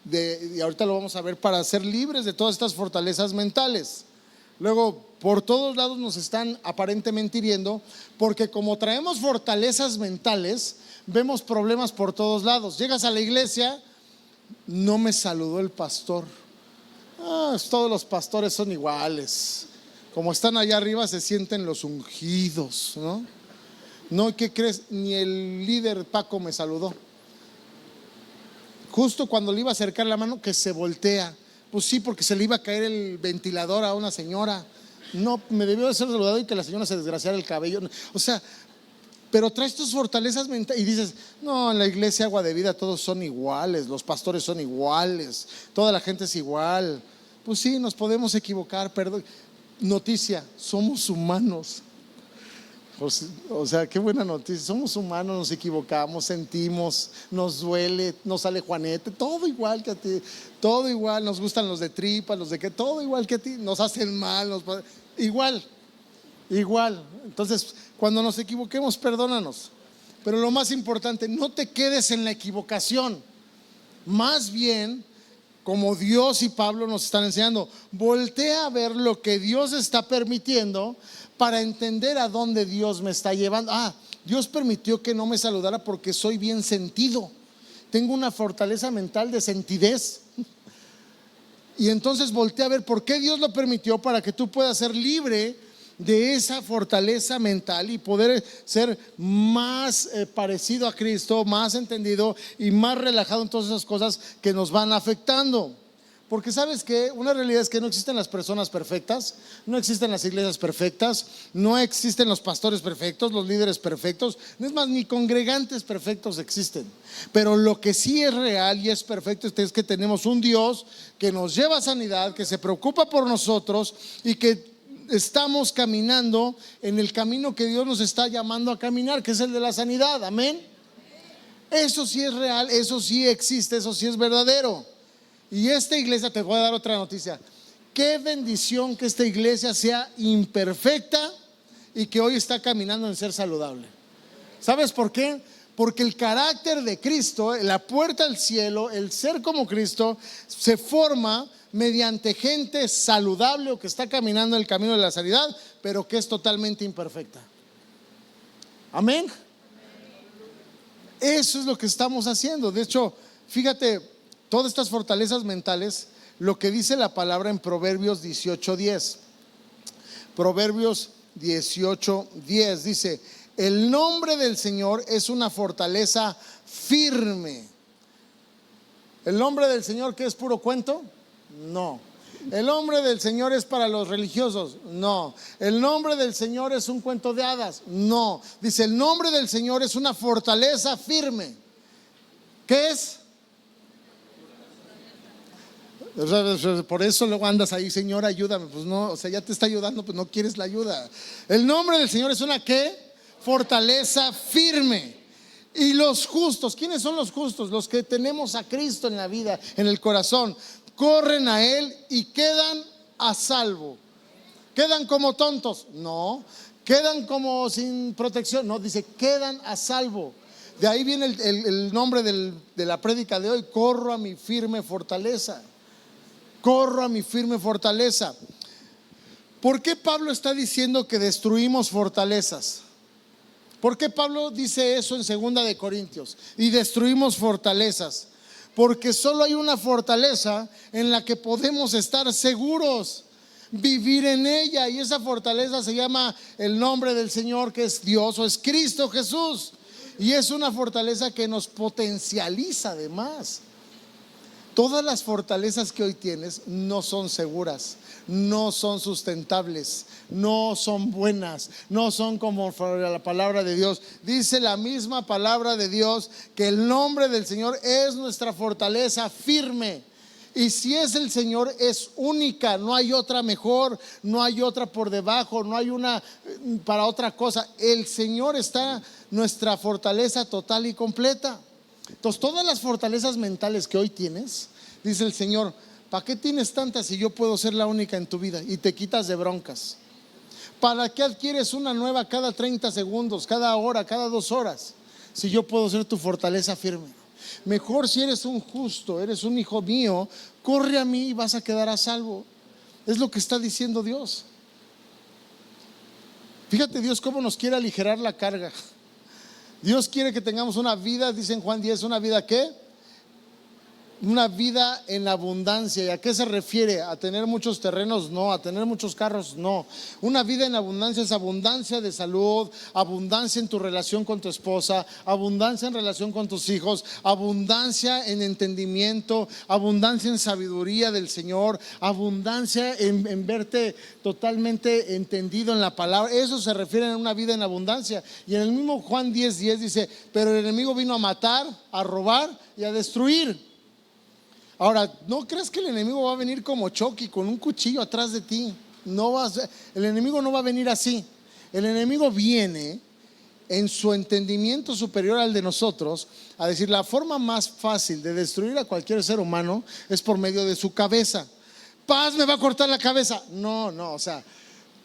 y ahorita lo vamos a ver, para ser libres de todas estas fortalezas mentales. Luego, por todos lados nos están aparentemente hiriendo, porque como traemos fortalezas mentales, vemos problemas por todos lados. Llegas a la iglesia: no me saludó el pastor. Todos los pastores son iguales. Como están allá arriba, se sienten los ungidos, ¿no? No, ¿qué crees? Ni el líder Paco me saludó. Justo cuando le iba a acercar la mano, que se voltea. Pues sí, porque se le iba a caer el ventilador a una señora. No, me debió de ser saludado y que la señora se desgraciara el cabello. O sea, pero traes tus fortalezas mentales y dices: no, en la iglesia Agua de Vida todos son iguales, los pastores son iguales, toda la gente es igual. Pues sí, nos podemos equivocar, perdón. noticia, somos humanos. O sea, qué buena noticia. Somos humanos, nos equivocamos, sentimos, nos duele, nos sale Juanete, todo igual que a ti, todo igual. Nos gustan los de tripa, los de que, todo igual que a ti, nos hacen mal, igual. Entonces, cuando nos equivoquemos, perdónanos. Pero lo más importante, no te quedes en la equivocación. Más bien, como Dios y Pablo nos están enseñando, voltea a ver lo que Dios está permitiendo para entender a dónde Dios me está llevando. Dios permitió que no me saludara porque soy bien sentido. Tengo una fortaleza mental de sentidez. Y entonces voltea a ver por qué Dios lo permitió, para que tú puedas ser libre de esa fortaleza mental y poder ser más parecido a Cristo, más entendido y más relajado en todas esas cosas que nos van afectando. Porque sabes que una realidad es que no existen las personas perfectas, no existen las iglesias perfectas, no existen los pastores perfectos, los líderes perfectos, no es más, ni congregantes perfectos existen. Pero lo que sí es real y es perfecto es que tenemos un Dios que nos lleva a sanidad, que se preocupa por nosotros y que estamos caminando en el camino que Dios nos está llamando a caminar, que es el de la sanidad. Amén. Eso sí es real, eso sí existe, eso sí es verdadero. Y esta iglesia, te voy a dar otra noticia. Qué bendición que esta iglesia sea imperfecta y que hoy está caminando en ser saludable. ¿Sabes por qué? Porque el carácter de Cristo, la puerta al cielo, el ser como Cristo, se forma mediante gente saludable o que está caminando el camino de la sanidad, pero que es totalmente imperfecta. Amén. Eso es lo que estamos haciendo. De hecho, fíjate, todas estas fortalezas mentales, lo que dice la palabra en Proverbios 18:10. Proverbios 18:10 dice: el nombre del Señor es una fortaleza firme. ¿El nombre del Señor qué es, puro cuento? No. ¿El nombre del Señor es para los religiosos? No. ¿El nombre del Señor es un cuento de hadas? No. Dice, el nombre del Señor es una fortaleza firme. ¿Qué es? Por eso luego andas ahí, Señor, ayúdame. Pues no, o sea, ya te está ayudando, pues no quieres la ayuda. El nombre del Señor es una ¿qué? Fortaleza firme. Y los justos, ¿quiénes son los justos? Los que tenemos a Cristo en la vida, en el corazón, corren a Él y quedan a salvo. ¿Quedan como tontos? No. ¿Quedan como sin protección? No, dice, quedan a salvo. De ahí viene el nombre de la prédica de hoy: corro a mi firme fortaleza. Corro a mi firme fortaleza. ¿Por qué Pablo está diciendo que destruimos fortalezas? ¿Por qué Pablo dice eso en 2 de Corintios? Y destruimos fortalezas. Porque solo hay una fortaleza en la que podemos estar seguros, vivir en ella, y esa fortaleza se llama el nombre del Señor, que es Dios, o es Cristo Jesús. Y es una fortaleza que nos potencializa además. Todas las fortalezas que hoy tienes no son seguras, no son sustentables, no son buenas, no son como la palabra de Dios. Dice la misma palabra de Dios que el nombre del Señor es nuestra fortaleza firme. Y si es el Señor, es única, no hay otra mejor, no hay otra por debajo, no hay una para otra cosa. El Señor está nuestra fortaleza total y completa. Entonces, todas las fortalezas mentales que hoy tienes, dice el Señor, ¿para qué tienes tantas si yo puedo ser la única en tu vida? Y te quitas de broncas. ¿Para qué adquieres una nueva cada 30 segundos, cada hora, cada 2 horas, si yo puedo ser tu fortaleza firme? Mejor, si eres un justo, eres un hijo mío, corre a mí y vas a quedar a salvo. Es lo que está diciendo Dios. Fíjate Dios cómo nos quiere aligerar la carga. Dios quiere que tengamos una vida, dice en Juan 10, una vida ¿qué? Una vida en abundancia. ¿Y a qué se refiere? ¿A tener muchos terrenos? No. ¿A tener muchos carros? No. Una vida en abundancia es abundancia de salud, abundancia en tu relación con tu esposa, abundancia en relación con tus hijos, abundancia en entendimiento, abundancia en sabiduría del Señor, abundancia en verte totalmente entendido en la palabra. Eso se refiere a una vida en abundancia. Y en el mismo Juan 10:10 dice, pero el enemigo vino a matar, a robar y a destruir. Ahora, no creas que el enemigo va a venir como Chucky con un cuchillo atrás de ti. El enemigo no va a venir así. El enemigo viene en su entendimiento superior al de nosotros a decir: la forma más fácil de destruir a cualquier ser humano es por medio de su cabeza. Paz, me va a cortar la cabeza. No, o sea,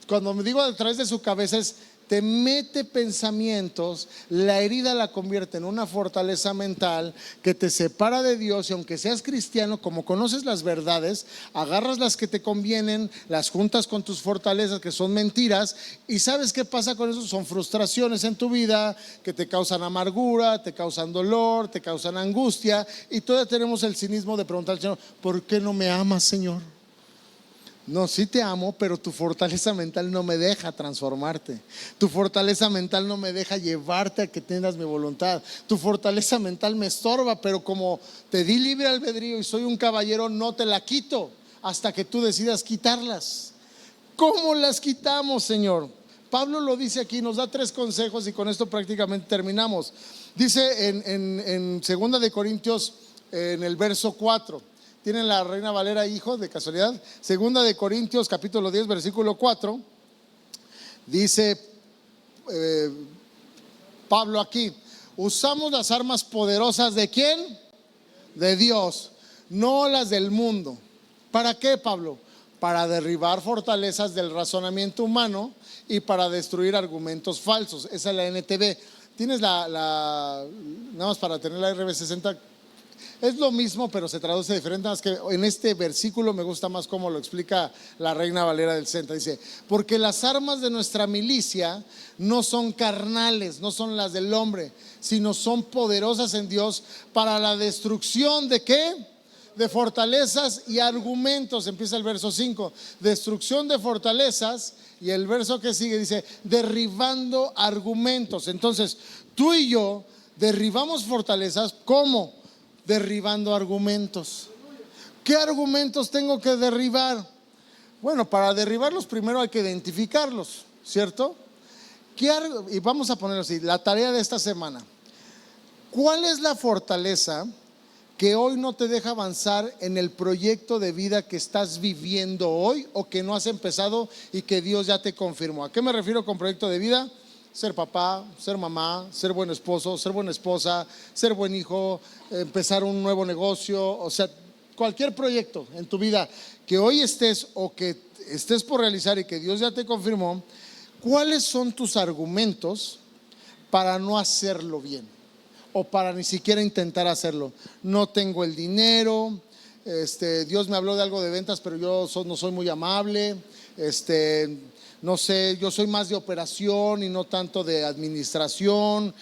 cuando me digo a través de su cabeza es: te mete pensamientos, la herida la convierte en una fortaleza mental que te separa de Dios, y aunque seas cristiano, como conoces las verdades, agarras las que te convienen, las juntas con tus fortalezas que son mentiras, y ¿sabes qué pasa con eso? Son frustraciones en tu vida que te causan amargura, te causan dolor, te causan angustia, y todavía tenemos el cinismo de preguntar al Señor: ¿por qué no me amas, Señor? No, sí te amo, pero tu fortaleza mental no me deja transformarte. Tu fortaleza mental no me deja llevarte a que tengas mi voluntad. Tu fortaleza mental me estorba, pero como te di libre albedrío y soy un caballero, no te la quito hasta que tú decidas quitarlas. ¿Cómo las quitamos, Señor? Pablo lo dice aquí, nos da 3 consejos y con esto prácticamente terminamos. Dice en 2 de Corintios, en el verso 4. ¿Tienen la Reina Valera, hijo, de casualidad? 2 de Corintios, capítulo 10, versículo 4. Dice Pablo aquí: usamos las armas poderosas ¿de quién? De Dios, no las del mundo. ¿Para qué, Pablo? Para derribar fortalezas del razonamiento humano y para destruir argumentos falsos. Esa es la NTV. Tienes nada más para tener la RB60. Es lo mismo, pero se traduce diferente. Más que en este versículo me gusta más cómo lo explica la Reina Valera del 60. Dice: porque las armas de nuestra milicia no son carnales, no son las del hombre, sino son poderosas en Dios para la destrucción ¿de qué? De fortalezas y argumentos. Empieza el verso 5, destrucción de fortalezas, y el verso que sigue dice: derribando argumentos. Entonces tú y yo derribamos fortalezas. ¿Cómo? Derribando argumentos. ¿Qué argumentos tengo que derribar? Bueno, para derribarlos primero hay que identificarlos, ¿cierto? Y vamos a ponerlo así, la tarea de esta semana: ¿cuál es la fortaleza que hoy no te deja avanzar en el proyecto de vida que estás viviendo hoy o que no has empezado y que Dios ya te confirmó? ¿A qué me refiero con proyecto de vida? Ser papá, ser mamá, ser buen esposo, ser buena esposa, ser buen hijo, empezar un nuevo negocio. O sea, cualquier proyecto en tu vida que hoy estés o que estés por realizar y que Dios ya te confirmó, ¿cuáles son tus argumentos para no hacerlo bien o para ni siquiera intentar hacerlo? No tengo el dinero, Dios me habló de algo de ventas, pero yo no soy muy amable, no sé, yo soy más de operación y no tanto de administración,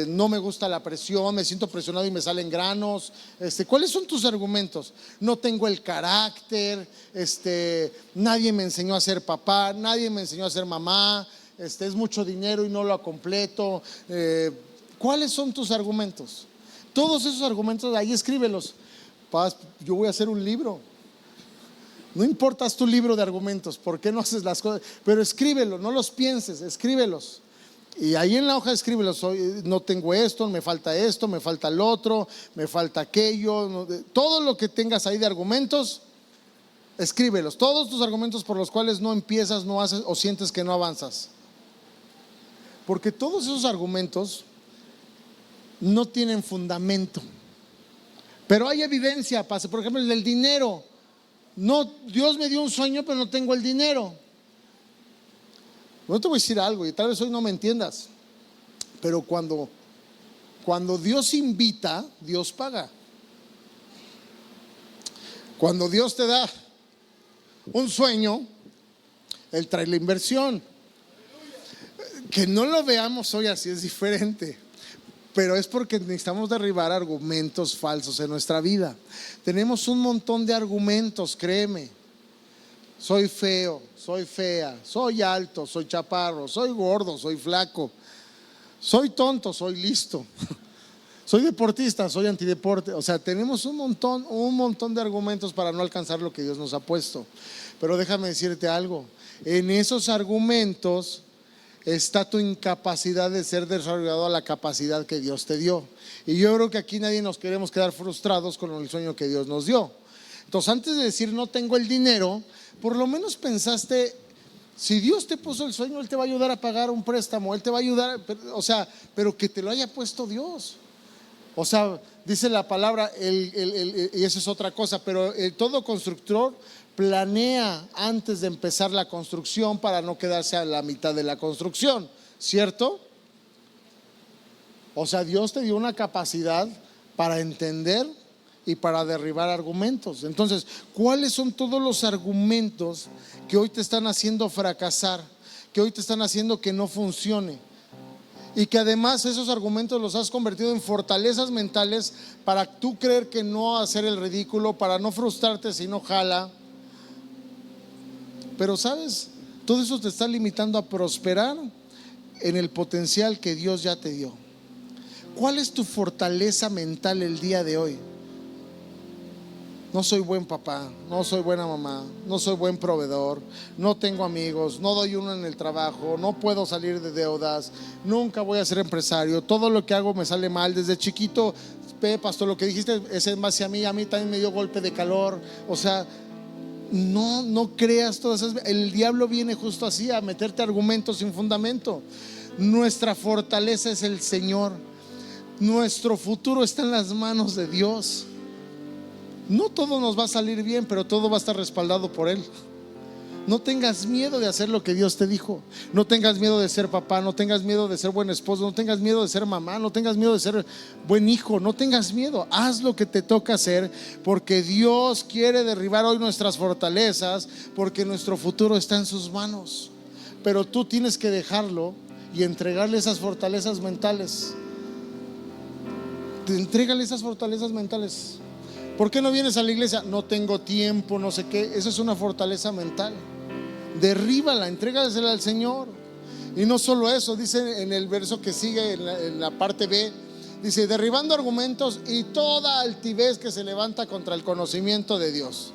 no me gusta la presión, me siento presionado y me salen granos. ¿Cuáles son tus argumentos? No tengo el carácter, nadie me enseñó a ser papá, nadie me enseñó a ser mamá, es mucho dinero y no lo completo. ¿Cuáles son tus argumentos? Todos esos argumentos ahí escríbelos. Paz, yo voy a hacer un libro. No importa, tu libro de argumentos. ¿Por qué no haces las cosas? Pero escríbelo, no los pienses, escríbelos. Y ahí en la hoja escríbelos: no tengo esto, me falta lo otro, me falta aquello. Todo lo que tengas ahí de argumentos, escríbelos. Todos tus argumentos por los cuales no empiezas, no haces o sientes que no avanzas. Porque todos esos argumentos no tienen fundamento. Pero hay evidencia. Por ejemplo, el del dinero. No, Dios me dio un sueño, pero no tengo el dinero. No te voy a decir algo y tal vez hoy no me entiendas, pero cuando Dios invita, Dios paga. Cuando Dios te da un sueño, Él trae la inversión. Que no lo veamos hoy así es diferente, pero es porque necesitamos derribar argumentos falsos en nuestra vida. Tenemos un montón de argumentos, créeme. Soy feo, soy fea, soy alto, soy chaparro, soy gordo, soy flaco, soy tonto, soy listo, soy deportista, soy antideporte. O sea, tenemos un montón de argumentos para no alcanzar lo que Dios nos ha puesto. Pero déjame decirte algo: en esos argumentos está tu incapacidad de ser desarrollado a la capacidad que Dios te dio. Y yo creo que aquí nadie nos queremos quedar frustrados con el sueño que Dios nos dio. Entonces, antes de decir no tengo el dinero, por lo menos pensaste, si Dios te puso el sueño, Él te va a ayudar a pagar un préstamo, Él te va a ayudar, o sea, pero que te lo haya puesto Dios. O sea, dice la palabra, y eso es otra cosa, pero todo constructor planea antes de empezar la construcción para no quedarse a la mitad de la construcción, ¿cierto? O sea, Dios te dio una capacidad para entender y para derribar argumentos. Entonces, ¿cuáles son todos los argumentos que hoy te están haciendo fracasar, que hoy te están haciendo que no funcione? Y que además esos argumentos los has convertido en fortalezas mentales para tú creer que no hacer el ridículo, para no frustrarte si no jala. Pero sabes, todo eso te está limitando a prosperar en el potencial que Dios ya te dio. ¿Cuál es tu fortaleza mental el día de hoy? No soy buen papá, no soy buena mamá, no soy buen proveedor, no tengo amigos, no doy uno en el trabajo, no puedo salir de deudas, nunca voy a ser empresario, todo lo que hago me sale mal. Desde chiquito, pastor, lo que dijiste es en base a mí también me dio golpe de calor. O sea, no creas todas esas. El diablo viene justo así a meterte argumentos sin fundamento. Nuestra fortaleza es el Señor. Nuestro futuro está en las manos de Dios. No todo nos va a salir bien, pero todo va a estar respaldado por Él. No tengas miedo de hacer lo que Dios te dijo. No tengas miedo de ser papá, no tengas miedo de ser buen esposo, no tengas miedo de ser mamá, no tengas miedo de ser buen hijo, no tengas miedo. Haz lo que te toca hacer, porque Dios quiere derribar hoy nuestras fortalezas, porque nuestro futuro está en sus manos. Pero tú tienes que dejarlo y entregarle esas fortalezas mentales. Entrégale esas fortalezas mentales. ¿Por qué no vienes a la iglesia? No tengo tiempo, no sé qué. Eso es una fortaleza mental. Derríbala, entrégasela al Señor. Y no solo eso, dice en el verso que sigue, en la parte B, dice: derribando argumentos y toda altivez que se levanta contra el conocimiento de Dios.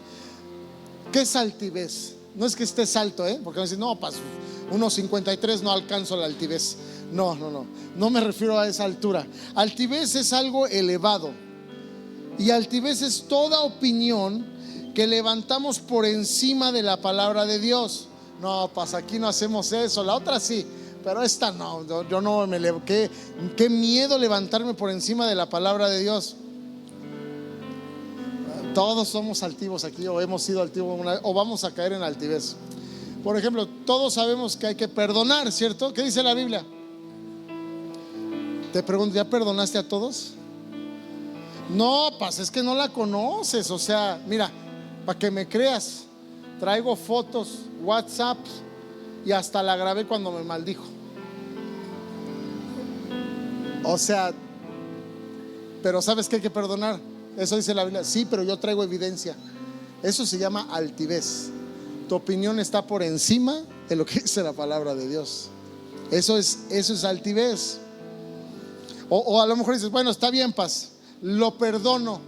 ¿Qué es altivez? No es que estés alto, porque me dicen, no, 1.53 no alcanzo la altivez. No me refiero a esa altura. Altivez es algo elevado. Y altivez es toda opinión que levantamos por encima de la palabra de Dios. No, aquí no hacemos eso. La otra sí, pero esta no. Yo no me levo. Qué miedo levantarme por encima de la palabra de Dios. Todos somos altivos aquí, o hemos sido altivos o vamos a caer en altivez. Por ejemplo, todos sabemos que hay que perdonar, ¿cierto? ¿Qué dice la Biblia? Te pregunto, ¿ya perdonaste a todos? No, es que no la conoces. O sea, mira, para que me creas, traigo fotos, WhatsApp, y hasta la grabé cuando me maldijo. O sea, pero ¿sabes qué hay que perdonar? Eso dice la Biblia. Sí, pero yo traigo evidencia. Eso se llama altivez. Tu opinión está por encima de lo que dice la palabra de Dios. Eso es altivez. O a lo mejor dices, bueno, está bien, lo perdono,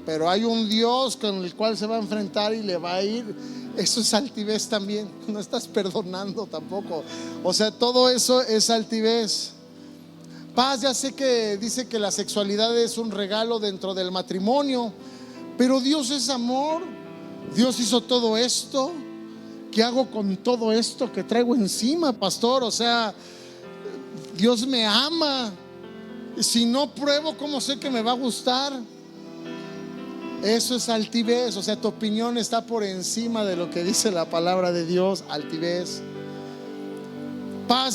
pero hay un Dios con el cual se va a enfrentar y le va a ir. Eso es altivez también. No estás perdonando tampoco. O sea, todo eso es altivez. Ya sé que dice que la sexualidad es un regalo dentro del matrimonio, pero Dios es amor. Dios hizo todo esto. ¿Qué hago con todo esto que traigo encima, pastor? O sea, Dios me ama. Si no pruebo, ¿cómo sé que me va a gustar? Eso es altivez. O sea, tu opinión está por encima de lo que dice la palabra de Dios. Altivez.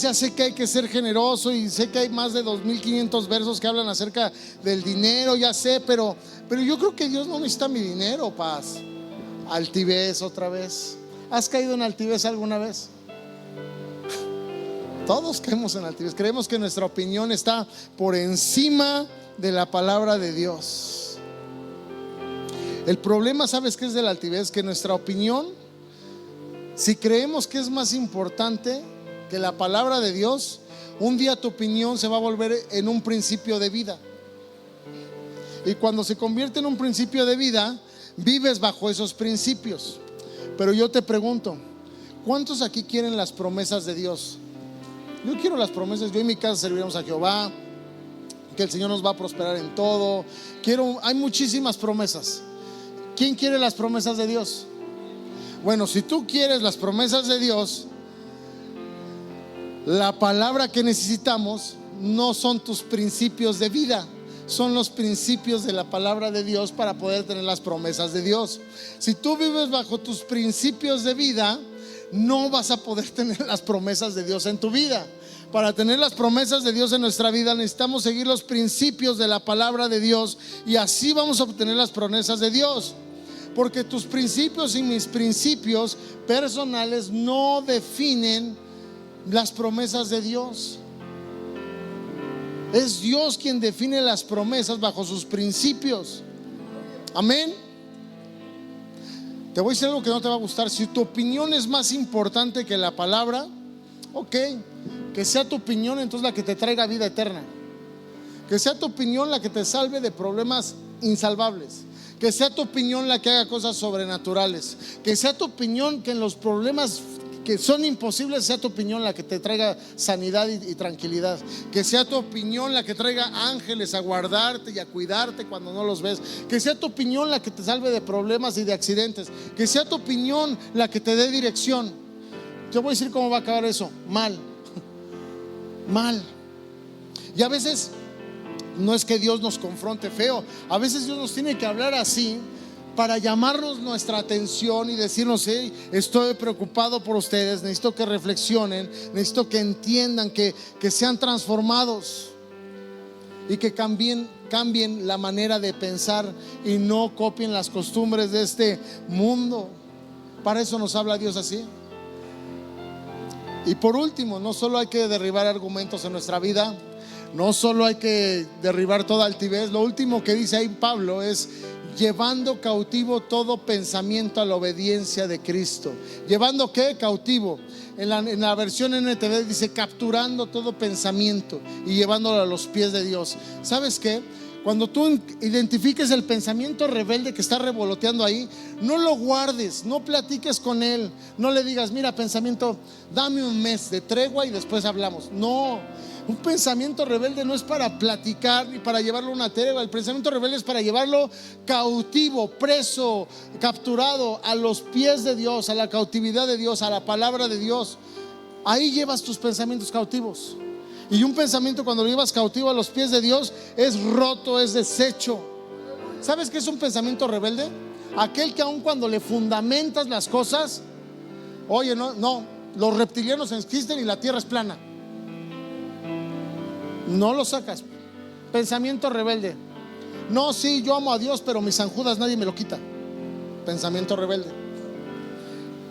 Ya sé que hay que ser generoso, y sé que hay más de 2.500 versos que hablan acerca del dinero, ya sé, pero yo creo que Dios no necesita mi dinero. Altivez otra vez. ¿Has caído en altivez alguna vez? Todos caemos en altivez. Creemos que nuestra opinión está por encima de la palabra de Dios. El problema, ¿sabes qué es de la altivez? Que nuestra opinión, si creemos que es más importante que la palabra de Dios, un día tu opinión se va a volver en un principio de vida. Y cuando se convierte en un principio de vida, vives bajo esos principios. Pero yo te pregunto, ¿cuántos aquí quieren las promesas de Dios? Yo quiero las promesas. Yo en mi casa serviremos a Jehová, que el Señor nos va a prosperar en todo. Hay muchísimas promesas. ¿Quién quiere las promesas de Dios? Bueno, si tú quieres las promesas de Dios, la palabra que necesitamos no son tus principios de vida, son los principios de la palabra de Dios para poder tener las promesas de Dios. Si tú vives bajo tus principios de vida, no vas a poder tener las promesas de Dios en tu vida. Para tener las promesas de Dios en nuestra vida necesitamos seguir los principios de la palabra de Dios, y así vamos a obtener las promesas de Dios. Porque tus principios y mis principios personales no definen las promesas de Dios. Es Dios quien define las promesas bajo sus principios. Amén. Te voy a decir algo que no te va a gustar. Si tu opinión es más importante que la palabra, ok, que sea tu opinión entonces la que te traiga vida eterna. Que sea tu opinión la que te salve de problemas insalvables. Que sea tu opinión la que haga cosas sobrenaturales. Que sea tu opinión que en los problemas que son imposibles sea tu opinión la que te traiga sanidad y tranquilidad. Que sea tu opinión la que traiga ángeles a guardarte y a cuidarte cuando no los ves. Que sea tu opinión la que te salve de problemas y de accidentes. Que sea tu opinión la que te dé dirección. Yo voy a decir cómo va a acabar eso: mal. Mal. Y a veces no es que Dios nos confronte feo, a veces Dios nos tiene que hablar así para llamarnos nuestra atención y decirnos: hey, estoy preocupado por ustedes, necesito que reflexionen, necesito que entiendan, que sean transformados y que cambien la manera de pensar y no copien las costumbres de este mundo. Para eso nos habla Dios así. Y por último, no solo hay que derribar argumentos en nuestra vida, no solo hay que derribar toda altivez. Lo último que dice ahí Pablo es: llevando cautivo todo pensamiento a la obediencia de Cristo. ¿Llevando qué? Cautivo. En la versión NTV dice capturando todo pensamiento y llevándolo a los pies de Dios. ¿Sabes qué? Cuando tú identifiques el pensamiento rebelde que está revoloteando ahí, no lo guardes, no platiques con él, no le digas: mira, pensamiento, dame un mes de tregua y después hablamos. No, un pensamiento rebelde no es para platicar ni para llevarlo a una tregua. El pensamiento rebelde es para llevarlo cautivo, preso, capturado a los pies de Dios, a la cautividad de Dios, a la palabra de Dios. Ahí llevas tus pensamientos cautivos. Y un pensamiento, cuando lo llevas cautivo a los pies de Dios, es roto, es deshecho. ¿Sabes qué es un pensamiento rebelde? Aquel que aun cuando le fundamentas las cosas, oye, no, los reptilianos existen y la tierra es plana, no lo sacas. Pensamiento rebelde. No, sí, yo amo a Dios, pero mis San Judas nadie me lo quita. Pensamiento rebelde.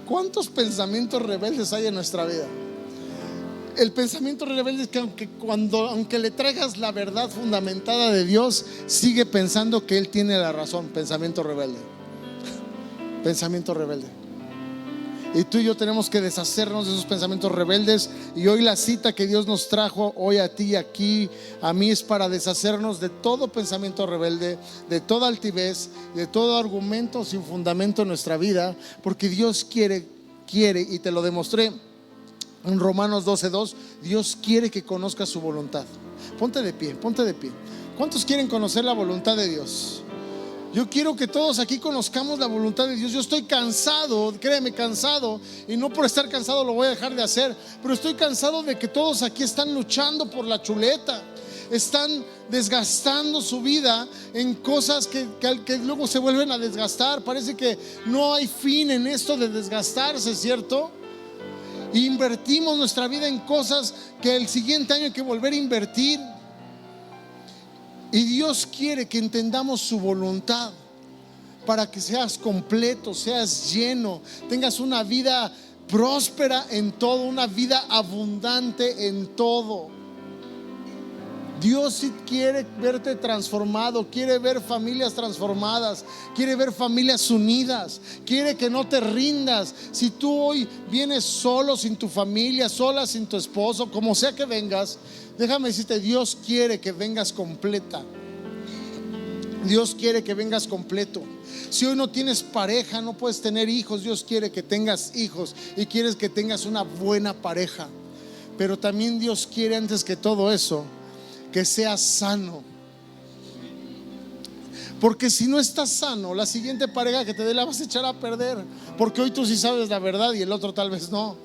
¿Cuántos pensamientos rebeldes hay en nuestra vida? El pensamiento rebelde es que aunque le traigas la verdad fundamentada de Dios, sigue pensando que Él tiene la razón. Pensamiento rebelde. Pensamiento rebelde. Y tú y yo tenemos que deshacernos de esos pensamientos rebeldes. Y hoy la cita que Dios nos trajo hoy a ti, aquí, a mí, es para deshacernos de todo pensamiento rebelde, de toda altivez, de todo argumento sin fundamento en nuestra vida. Porque Dios quiere, y te lo demostré en Romanos 12:2, Dios quiere que conozcas su voluntad. Ponte de pie, ponte de pie. ¿Cuántos quieren conocer la voluntad de Dios? Yo quiero que todos aquí conozcamos la voluntad de Dios. Yo estoy cansado, créeme, cansado, y no por estar cansado lo voy a dejar de hacer, pero estoy cansado de que todos aquí están luchando por la chuleta, están desgastando su vida en cosas que luego se vuelven a desgastar. Parece que no hay fin en esto de desgastarse, ¿cierto? Invertimos nuestra vida en cosas que el siguiente año hay que volver a invertir. Y Dios quiere que entendamos su voluntad para que seas completo, seas lleno, tengas una vida próspera en todo, una vida abundante en todo. Dios sí quiere verte transformado, quiere ver familias transformadas, quiere ver familias unidas, quiere que no te rindas. Si tú hoy vienes solo, sin tu familia, sola, sin tu esposo, como sea que vengas, déjame decirte, Dios quiere que vengas completa. Dios quiere que vengas completo. Si hoy no tienes pareja, no puedes tener hijos, Dios quiere que tengas hijos y quieres que tengas una buena pareja. Pero también Dios quiere, antes que todo eso, que seas sano. Porque si no estás sano, la siguiente pareja que te dé la vas a echar a perder, porque hoy tú sí sabes la verdad y el otro tal vez no.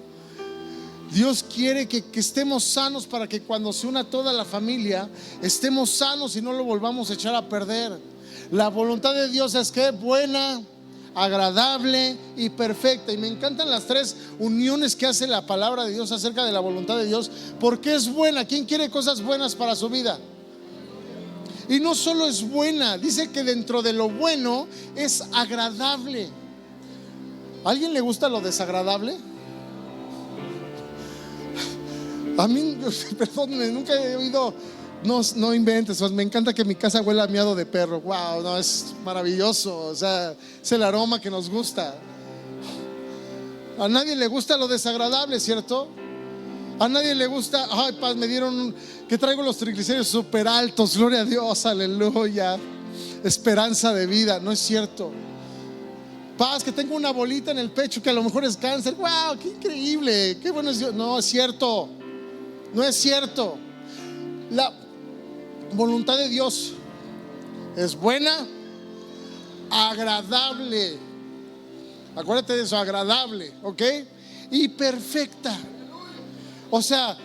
Dios quiere que estemos sanos para que cuando se una toda la familia estemos sanos y no lo volvamos a echar a perder. La voluntad de Dios es que buena, agradable y perfecta. Y me encantan las tres uniones que hace la palabra de Dios acerca de la voluntad de Dios, porque es buena. ¿Quién quiere cosas buenas para su vida? Y no solo es buena, dice que dentro de lo bueno es agradable. ¿A alguien le gusta lo desagradable? A mí, perdón, nunca he oído. No inventes, me encanta que mi casa huela a miado de perro. Wow, no, es maravilloso. O sea, es el aroma que nos gusta. A nadie le gusta lo desagradable, ¿cierto? A nadie le gusta, ay, paz, me dieron que traigo los triglicéridos súper altos, gloria a Dios, aleluya, esperanza de vida. No es cierto. Paz, que tengo una bolita en el pecho que a lo mejor es cáncer. Wow, qué increíble, qué bueno es Dios. No es cierto. No es cierto. La voluntad de Dios es buena, agradable. Acuérdate de eso, agradable, ¿ok? Y perfecta. O sea,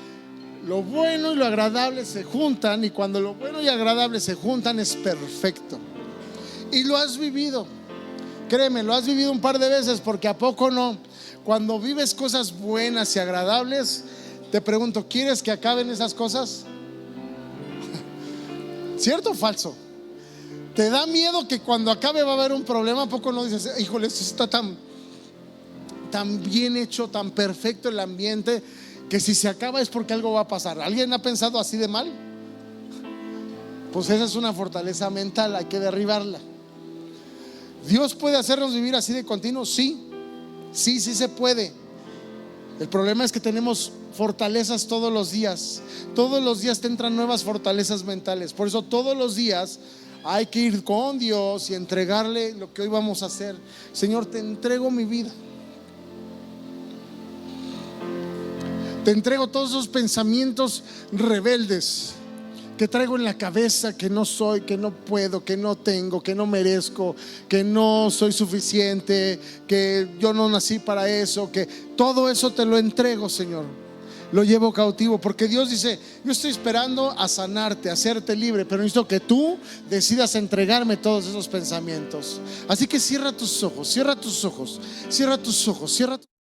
lo bueno y lo agradable se juntan, y cuando lo bueno y agradable se juntan es perfecto. Y lo has vivido, créeme, lo has vivido un par de veces, porque a poco no. Cuando vives cosas buenas y agradables, te pregunto, ¿quieres que acaben esas cosas? ¿Cierto o falso? ¿Te da miedo que cuando acabe va a haber un problema? ¿A poco no dices, híjole, esto está tan bien hecho, tan perfecto el ambiente, que si se acaba es porque algo va a pasar? ¿Alguien ha pensado así de mal? Pues esa es una fortaleza mental, hay que derribarla. ¿Dios puede hacernos vivir así de continuo? Sí, sí se puede. El problema es que tenemos fortalezas todos los días. Todos los días te entran nuevas fortalezas mentales. Por eso todos los días hay que ir con Dios y entregarle lo que hoy vamos a hacer. Señor, te entrego mi vida. Te entrego todos esos pensamientos rebeldes que traigo en la cabeza, que no soy, que no puedo, que no tengo, que no merezco, que no soy suficiente, que yo no nací para eso, que todo eso te lo entrego, Señor. Lo llevo cautivo, porque Dios dice, yo estoy esperando a sanarte, a hacerte libre, pero necesito que tú decidas entregarme todos esos pensamientos. Así que cierra tus ojos, cierra tus ojos, cierra tus ojos, cierra tus ojos.